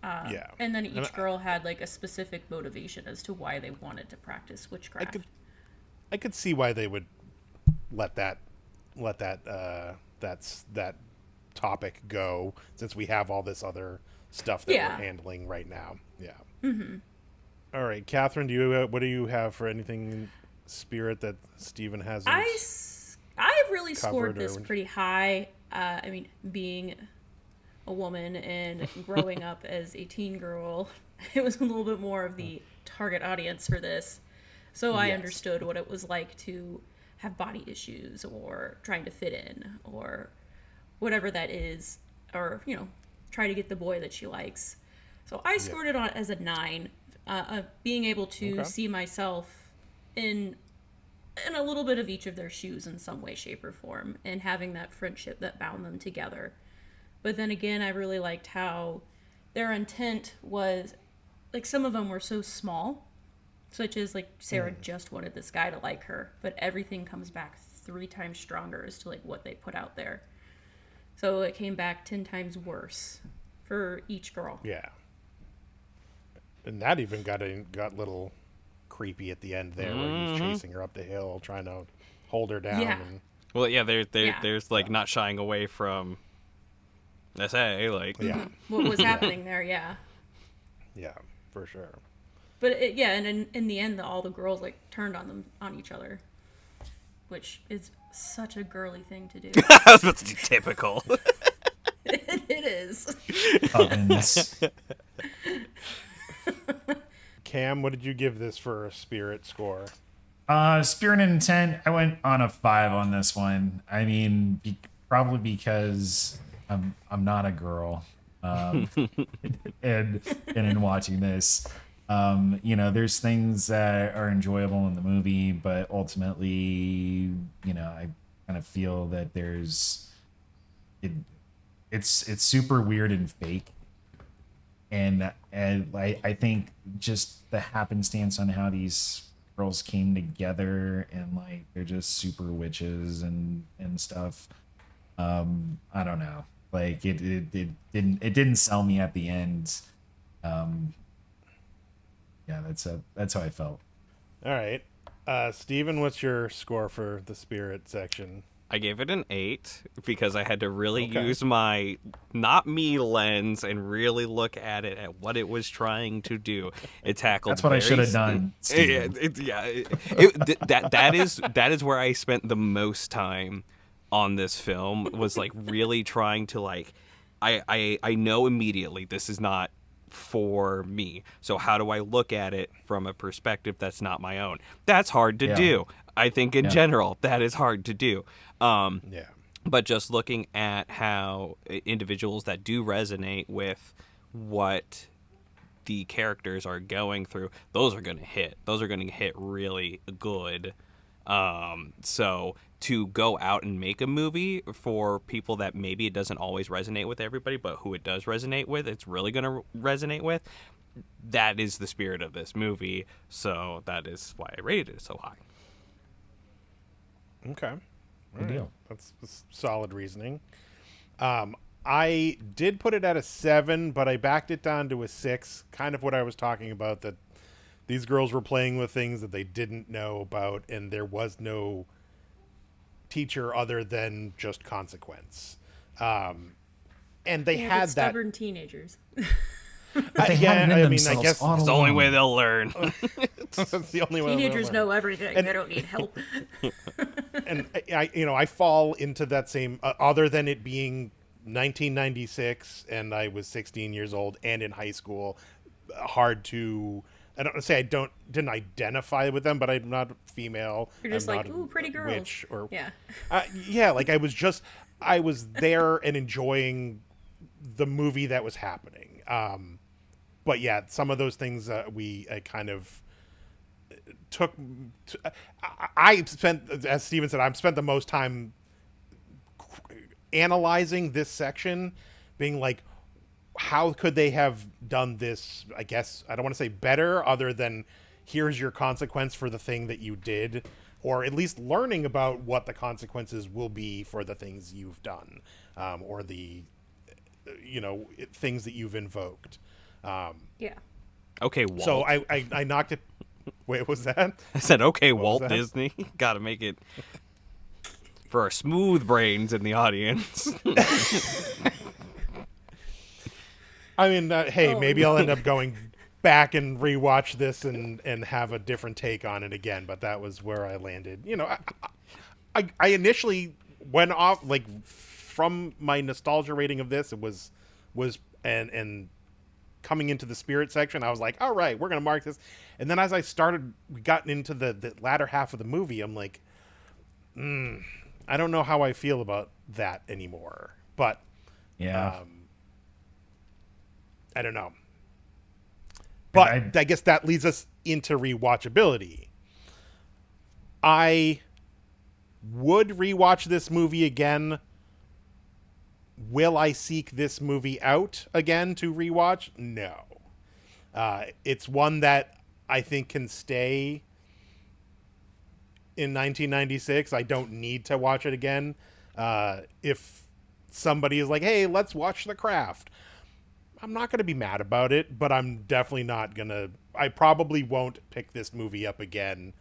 Yeah. And then each girl had like a specific motivation as to why they wanted to practice witchcraft. I could see why they would let that that topic go, since we have all this other stuff that Yeah. we're handling right now. Yeah. Mm-hmm. All right, Catherine, what do you have for anything in spirit that Steven hasn't? I really scored covered this or- pretty high. I mean, being a woman and growing up as a teen girl, it was a little bit more of the target audience for this. So I Yes. understood what it was like to have body issues or trying to fit in or whatever that is, or, you know, try to get the boy that she likes. So I scored it on as a 9. Being able to Okay. see myself in a little bit of each of their shoes in some way, shape, or form, and having that friendship that bound them together. But then again, I really liked how their intent was, like, some of them were so small, such as, like, Sarah just wanted this guy to like her, but everything comes back 3 times stronger as to, like, what they put out there. So it came back 10 times worse for each girl. Yeah. And that even got a little creepy at the end there, where he's chasing her up the hill, trying to hold her down. Yeah. And, Well, yeah, Yeah. there's like not shying away from SA, like yeah, What was happening there, yeah. yeah, for sure. But and in the end, all the girls like turned on each other, which is such a girly thing to do. I was about to do typical. It is. Ovens. Cam, what did you give this for a spirit score? Spirit and Intent, I went on a 5 on this one. I mean, probably because I'm not a girl. And in watching this, you know, there's things that are enjoyable in the movie, but ultimately, you know, I kind of feel that it's super weird and fake. And I think just the happenstance on how these girls came together, and like they're just super witches and stuff. I don't know. Like it didn't sell me at the end. Yeah, that's how I felt. All right, Steven, what's your score for the spirit section? I gave it an 8 because I had to really Okay. use my not me lens and really look at it at what it was trying to do. It tackled. That's what I should have done, Steven. That is where I spent the most time on this film, was like really trying to like I know immediately this is not for me. So how do I look at it from a perspective that's not my own? That's hard to Yeah. do. I think in Yeah. general that is hard to do. Yeah, But just looking at how individuals that do resonate with what the characters are going through, those are going to hit. Those are going to hit really good. So to go out and make a movie for people that maybe it doesn't always resonate with everybody, but who it does resonate with, it's really going to resonate with. That is the spirit of this movie. So that is why I rated it so high. okay. Good deal. That's solid reasoning. I did put it at a 7, but I backed it down to a 6. Kind of what I was talking about, that these girls were playing with things that they didn't know about, and there was no teacher other than just consequence. And they Yeah, had but that. stubborn teenagers. They had it in I mean, I themselves guess all It's the only way along. they'll learn. that's the only way. they'll Teenagers learn. know everything. They don't need help. And I fall into that same, other than it being 1996, and I was 16 years old and in high school. Hard to. I don't say I didn't identify with them, but I'm not female. You're just I'm like, not ooh, pretty a girls. witch or Yeah. yeah, like I was there and enjoying the movie that was happening. But yeah, some of those things I kind of took. I spent, as Steven said, I've spent the most time analyzing this section, being like, how could they have done this? I guess I don't want to say better, other than here's your consequence for the thing that you did, or at least learning about what the consequences will be for the things you've done, or the things that you've invoked. Yeah. Okay, Walt. So I knocked it. Wait, what was that? I said, okay, was Walt that? Disney. Gotta make it for our smooth brains in the audience. I mean, hey, Oh, maybe I'll end up going back and rewatch this and have a different take on it again. But that was where I landed. I initially went off like from my nostalgia rating of this. It was and coming into the spirit section, I was like, all right, we're gonna mark this. And then as we got into the latter half of the movie, I'm like, I don't know how I feel about that anymore. But Yeah. I don't know. But I guess that leads us into rewatchability. I would rewatch this movie again. Will I seek this movie out again to rewatch? No. It's one that I think can stay in 1996. I don't need to watch it again. If somebody is like, hey, let's watch The Craft, I'm not going to be mad about it, but I'm definitely not going to. I probably won't pick this movie up again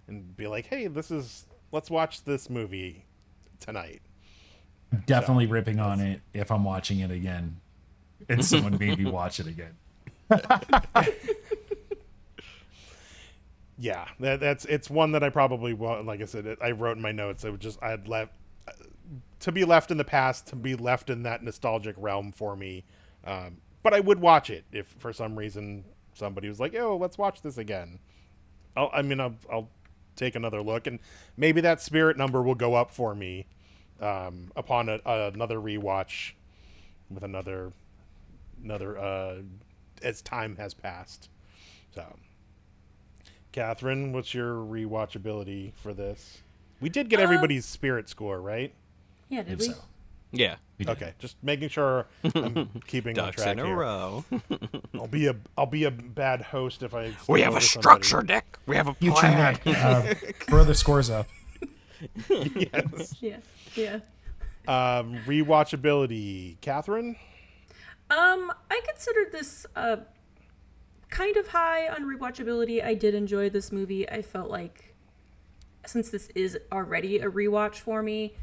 and be like, hey, let's watch this movie tonight. Definitely ripping on it if I'm watching it again. And someone made me watch it again. Yeah, it's one that I probably won't. Like I said, I wrote in my notes. I'd left to be left in the past, to be left in that nostalgic realm for me. But I would watch it if for some reason somebody was like, "Oh, let's watch this again." I'll take another look, and maybe that spirit number will go up for me upon another rewatch with another as time has passed. So, Katherine, what's your rewatchability for this? We did get everybody's spirit score, right? Yeah, did If we? so. Yeah. We did. Okay, just making sure I'm keeping on Ducks track in a here. row. I'll be a bad host if I. We have a structure, Dick. We have a You plan. throw the scores up. Yes. Yeah. Yeah. Rewatchability, Katherine. I considered this kind of high on rewatchability. I did enjoy this movie. I felt like since this is already a rewatch for me,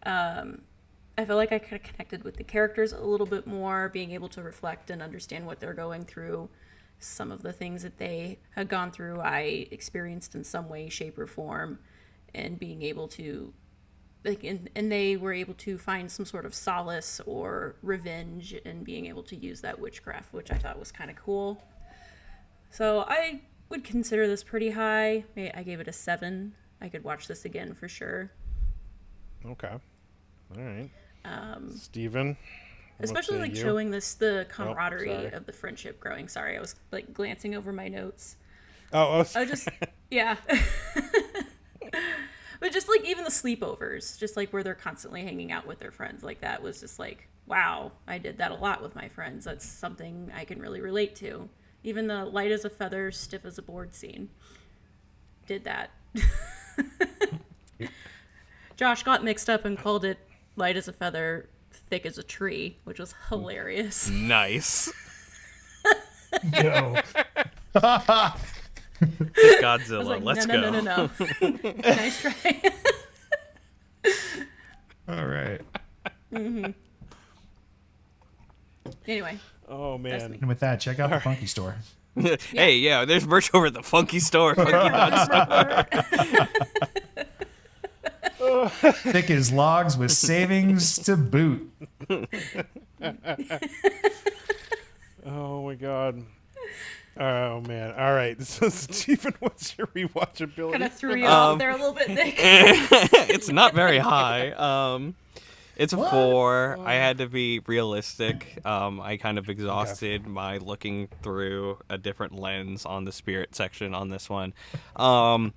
I feel like I kind of connected with the characters a little bit more, being able to reflect and understand what they're going through. Some of the things that they had gone through, I experienced in some way, shape, or form, and being able to, like, and they were able to find some sort of solace or revenge in being able to use that witchcraft, which I thought was kind of cool. So I would consider this pretty high. I gave it a 7. I could watch this again for sure. Okay. All right. Steven. Especially like showing the camaraderie sorry. of the friendship growing. Sorry, I was like glancing over my notes. Oh, I was just yeah. But just like even the sleepovers, just like where they're constantly hanging out with their friends, like that was just like, wow, I did that a lot with my friends. That's something I can really relate to. Even the light as a feather, stiff as a board scene. Did that. Josh got mixed up and called it light as a feather, thick as a tree, which was hilarious. Nice. Yo. Godzilla. I was like, Let's no, go. no. Nice try. All right. Anyway, Oh man. And with that, check out the Funky Store. Hey, yeah, there's merch over at the Funky Store. Thick as logs with savings to boot. Oh my god. Oh man. All right. So Stephen, what's your rewatchability? Kind of threw you off there a little bit, Nick. It's not very high. It's a What? 4. I had to be realistic. I kind of exhausted my looking through a different lens on the spirit section on this one. I'm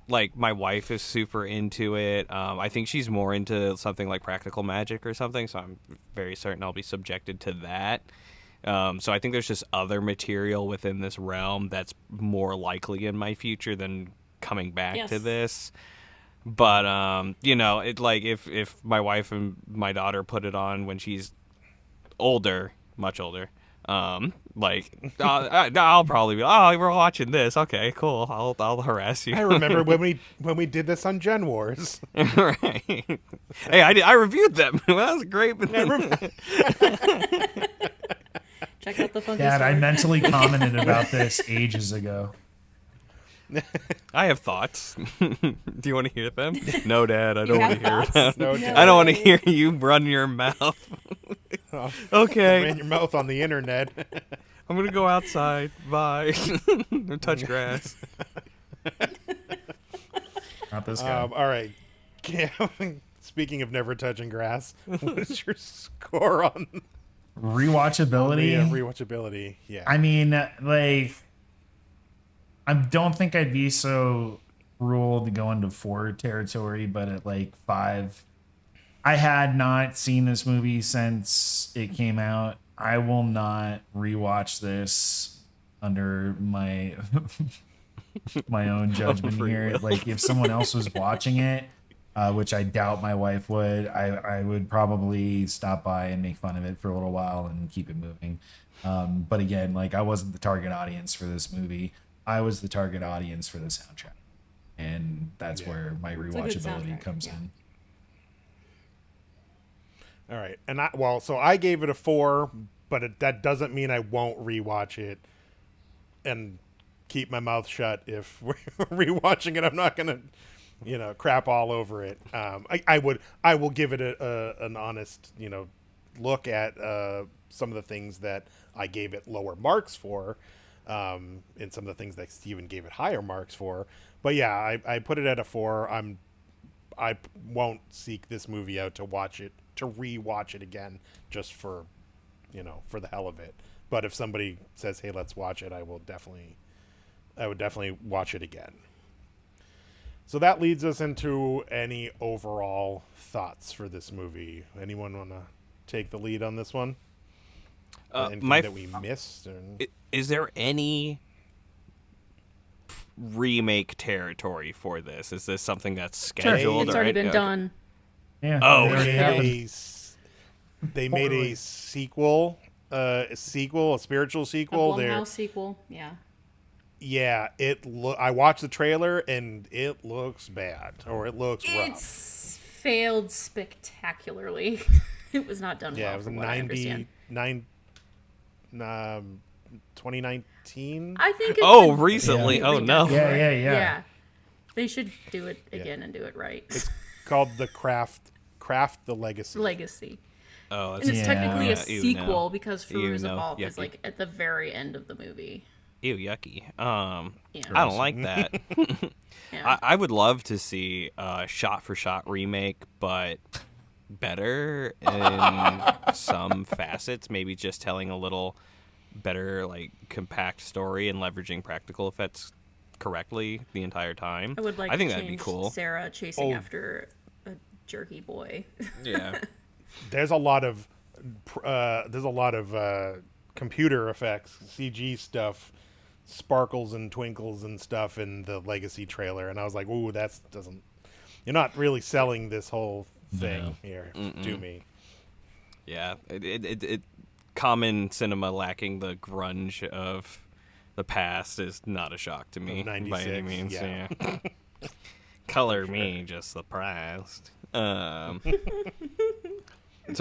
like, my wife is super into it. I think she's more into something like practical magic or something, so I'm very certain I'll be subjected to that. So I think there's just other material within this realm that's more likely in my future than coming back Yes. to this. But you know, it like if my wife and my daughter put it on when she's older, much older, like I'll probably be, oh, we're watching this. Okay, cool. I'll harass you. I remember when we did this on Gen Wars. Right. Hey, I reviewed them. That was great. Check out the funky Dad, I story. mentally commented about this ages ago. I have thoughts. Do you want to hear them? No, Dad, I don't want to hear have them. No, I don't want to hear you run your mouth. Okay. Ran your mouth on the internet. I'm gonna go outside. Bye. Touch grass. Not this guy. All right. Cam, speaking of never touching grass, what is your score on Rewatchability. rewatchability? Yeah. I mean, like, I don't think I'd be so cruel to go into 4 territory, but at like 5, I had not seen this movie since it came out. I will not rewatch this under my my own judgment Free here. will. Like, if someone else was watching it, which I doubt my wife would, I would probably stop by and make fun of it for a little while and keep it moving. But again, like, I wasn't the target audience for this movie. I was the target audience for the soundtrack. And that's where my a good rewatchability soundtrack, comes yeah. in. All right. And so I gave it a 4, but that doesn't mean I won't rewatch it and keep my mouth shut if we're rewatching it. I'm not going to, crap all over it. I will give it an honest, look at some of the things that I gave it lower marks for, and some of the things that Steven gave it higher marks for. But yeah, I put it at a 4. I won't seek this movie out to rewatch it again just for the hell of it. But if somebody says, hey, let's watch it, I would definitely watch it again. So that leads us into any overall thoughts for this movie. Anyone want to take the lead on this one? Anything that we missed? Is there any remake territory for this? Is this something that's scheduled? It's already or- been okay. done. Yeah. Oh, it already happened. They made a sequel, a spiritual A sequel. Blumhouse sequel. Yeah. Yeah, I watched the trailer and it looks bad, or it looks rough. It's failed spectacularly. It was not done Yeah, well. it was from what I understand. 2019. I think. Oh, recently. Yeah. Oh, no. Yeah. Yeah. They should do it again and do it right. It's called the Craft the Legacy. Legacy. Oh, And that's it's Yeah. technically a Ew, sequel no. because Ew, Feruza no. Balk is Yucky. like at the very end of the movie. ew, yucky. Yeah. I don't like that. Yeah. I would love to see a shot-for-shot remake, but better in some facets. Maybe just telling a little better, like, compact story and leveraging practical effects correctly the entire time. I would like I think to that'd be change cool. Sarah chasing Oh. after a jerky boy. Yeah. There's a lot of computer effects, CG stuff, sparkles and twinkles and stuff in the Legacy trailer, and I was like, "Ooh, you're not really selling this whole thing here to me." Yeah. It common cinema lacking the grunge of the past is not a shock to me Of by any 96, means. yeah. Yeah. Color me just surprised. So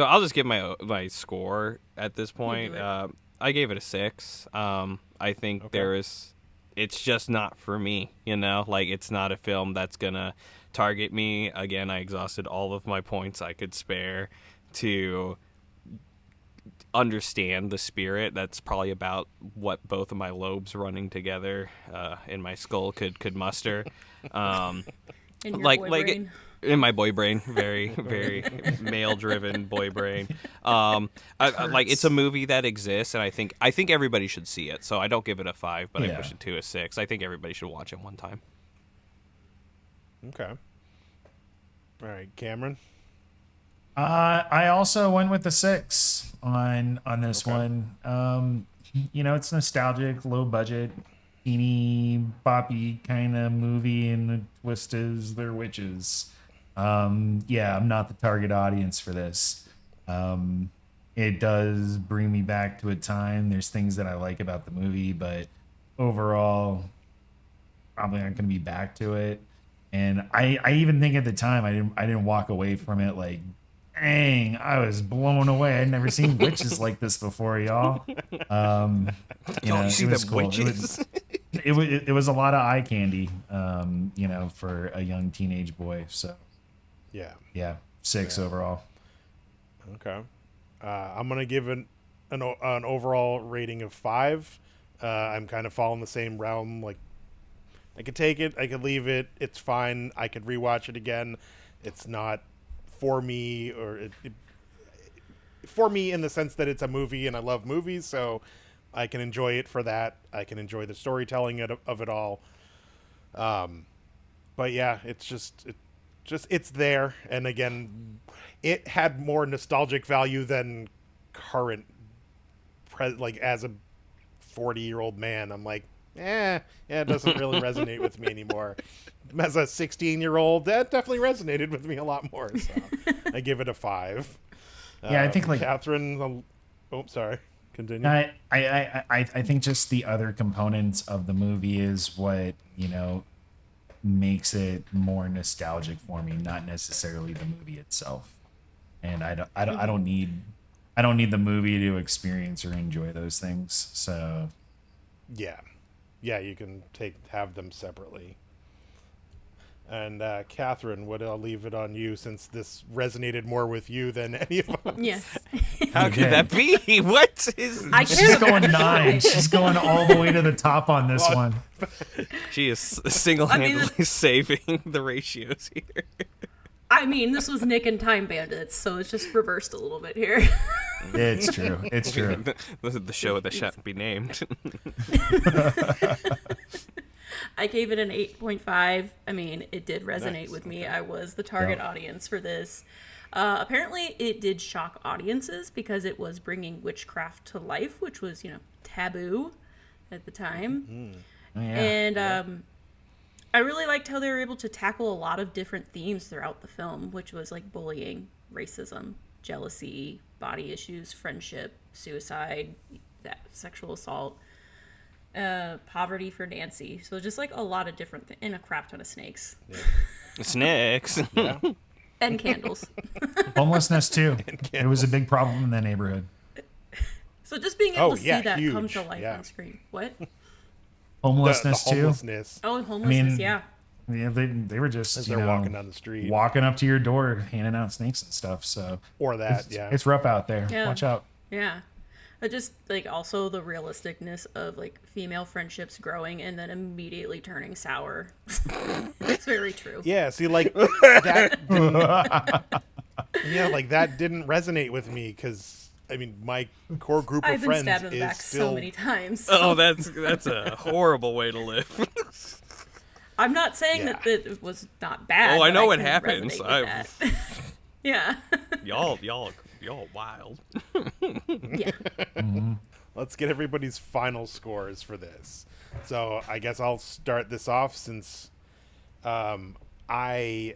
I'll just give my score at this point. do it. I gave it a 6. I think it's just not for me, like, it's not a film that's gonna target me. Again, I exhausted all of my points I could spare to understand the spirit. That's probably about what both of my lobes running together in my skull could muster. In your like boy like brain. in my boy brain, very very male driven boy brain. Like it's a movie that exists, and I think everybody should see it. So I don't give it a 5, but I push it to a 6. I think everybody should watch it one time. Okay. All right, Cameron. I also went with the 6 on this Okay. one. It's nostalgic, low budget, teeny boppy kind of movie, and the twist is they're witches. Yeah, I'm not the target audience for this. It does bring me back to a time. There's things that I like about the movie, but overall, probably not going to be back to it. And I even think at the time I didn't walk away from it like, dang, I was blown away. I'd never seen witches like this before, y'all. You see it was them cool. witches? It was a lot of eye candy, for a young teenage boy. So Yeah. 6 overall. Okay. I'm gonna give it an overall rating of 5. I'm kind of following the same realm. Like, I could take it, I could leave it. It's fine. I could rewatch it again. It's not for me, or for me in the sense that it's a movie, and I love movies, so I can enjoy it for that. I can enjoy the storytelling of it all. But yeah, it's there, and again, it had more nostalgic value than current. Like, as a 40-year-old man, I'm like, yeah, it doesn't really resonate with me anymore. As a 16-year-old, that definitely resonated with me a lot more. So I give it a 5. Yeah, I think like Katherine. Sorry. Continue. I think just the other components of the movie is what makes it more nostalgic for me, not necessarily the movie itself. And I don't need the movie to experience or enjoy those things. So yeah, you can have them separately. And Katherine, I'll leave it on you, since this resonated more with you than any of us. Yes. How could that be? What is? I she's care. going 9. She's going all the way to the top on this one. She is single-handedly saving the ratios here. I mean, this was Nick and Time Bandits, so it's just reversed a little bit here. It's true. It's true. This is the show that shan't be named. I gave it an 8.5. I mean, it did resonate with me. I was the target audience for this. Apparently, it did shock audiences because it was bringing witchcraft to life, which was, taboo at the time. Yeah. And I really liked how they were able to tackle a lot of different themes throughout the film, which was like bullying, racism, jealousy, body issues, friendship, suicide, sexual assault, poverty for Nancy. So just like a lot of different and a crap ton of snakes. Snakes. Yeah. And candles. Homelessness too. It was a big problem in that neighborhood. So just being able to see that huge. come to life Yeah. on screen. What? Homelessness the too. homelessness. Oh, homelessness, yeah. Yeah, they were just As they're walking down the street. walking up to your door, handing out snakes and stuff. So Or that, yeah. it's rough out there. Yeah. Watch out. Yeah. But just like also the realisticness of like female friendships growing and then immediately turning sour. It's very true. Yeah, see, like, that didn't resonate with me, because, I mean, my core group of I've been friends stabbed in the is back still... so many times. Oh, that's a horrible way to live. I'm not saying Yeah. that it was not bad. Oh, I but know what can happens. resonate with that. Yeah. Y'all wild. Yeah. Let's get everybody's final scores for this. So I guess I'll start this off, since I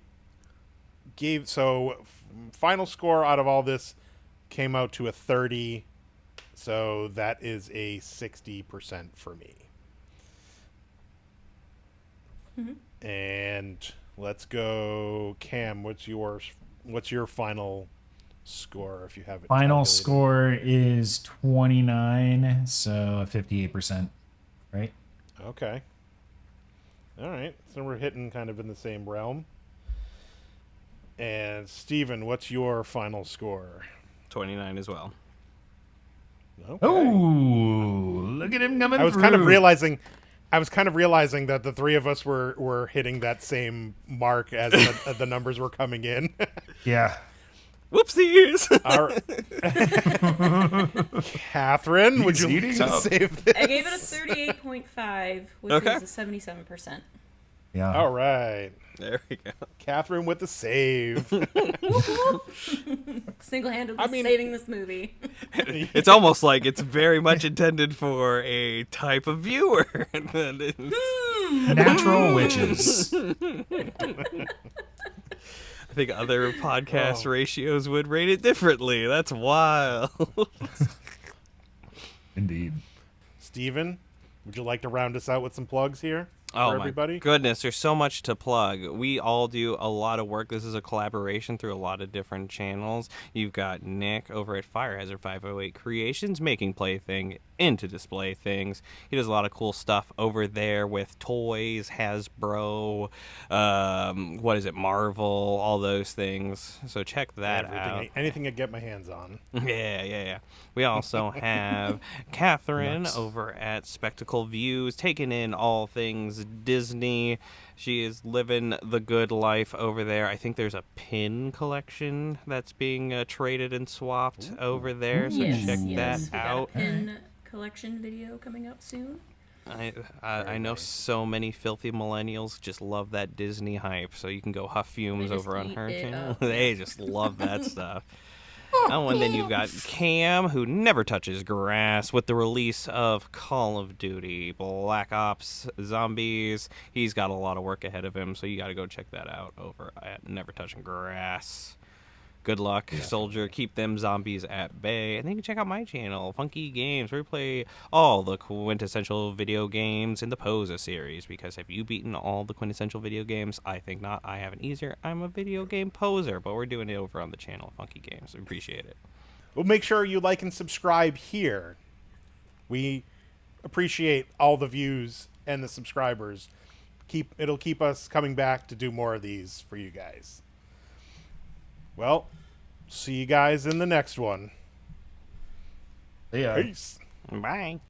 gave... So final score out of all this came out to a 30. So that is a 60% for me. Mm-hmm. And let's go, Cam. What's your final score, if you have it? Final calculated? score is 29, so 58%, right? Okay. All right. So we're hitting kind of in the same realm. And Steven, what's your final score? 29 as well. Okay. Oh, look at him coming I was through. kind of realizing that the three of us were hitting that same mark as the numbers were coming in. Yeah. Whoopsies! All right. Catherine, would you like eating to up. save this? I gave it a 38.5, which Okay. is a 77%. Yeah. All right. There we go. Catherine with the save. Single-handedly saving this movie. It's almost like it's very much intended for a type of viewer. Natural witches. I think other podcast ratios would rate it differently. That's wild. Indeed. Steven, would you like to round us out with some plugs here for everybody? My goodness, there's so much to plug. We all do a lot of work. This is a collaboration through a lot of different channels. You've got Nick over at Fire Hazard 508 Creations making plaything into display things. He does a lot of cool stuff over there with toys, Hasbro, Marvel, all those things. So check that out. Anything I get my hands on. Yeah. We also have Katherine over at Spectacle Views, taking in all things Disney. She is living the good life over there. I think there's a pin collection that's being traded and swapped over there, so check that We got out. a pin collection video coming up soon. I know so many filthy millennials just love that Disney hype, so you can go huff fumes They just over on eat her it channel. up. They just love that stuff. Oh, and then you've got Cam, who never touches grass, with the release of Call of Duty, Black Ops, Zombies. He's got a lot of work ahead of him, so you got to go check that out over at Never Touching Grass. Good luck, soldier. Keep them zombies at bay. And then you can check out my channel, Funky Games, where we play all the quintessential video games in the Posa series. Because have you beaten all the quintessential video games? I think not. I haven't either. I'm a video game poser, but we're doing it over on the channel, Funky Games. We appreciate it. Well, make sure you like and subscribe here. We appreciate all the views and the subscribers. It'll keep us coming back to do more of these for you guys. Well, see you guys in the next one. Yeah. Peace. Bye.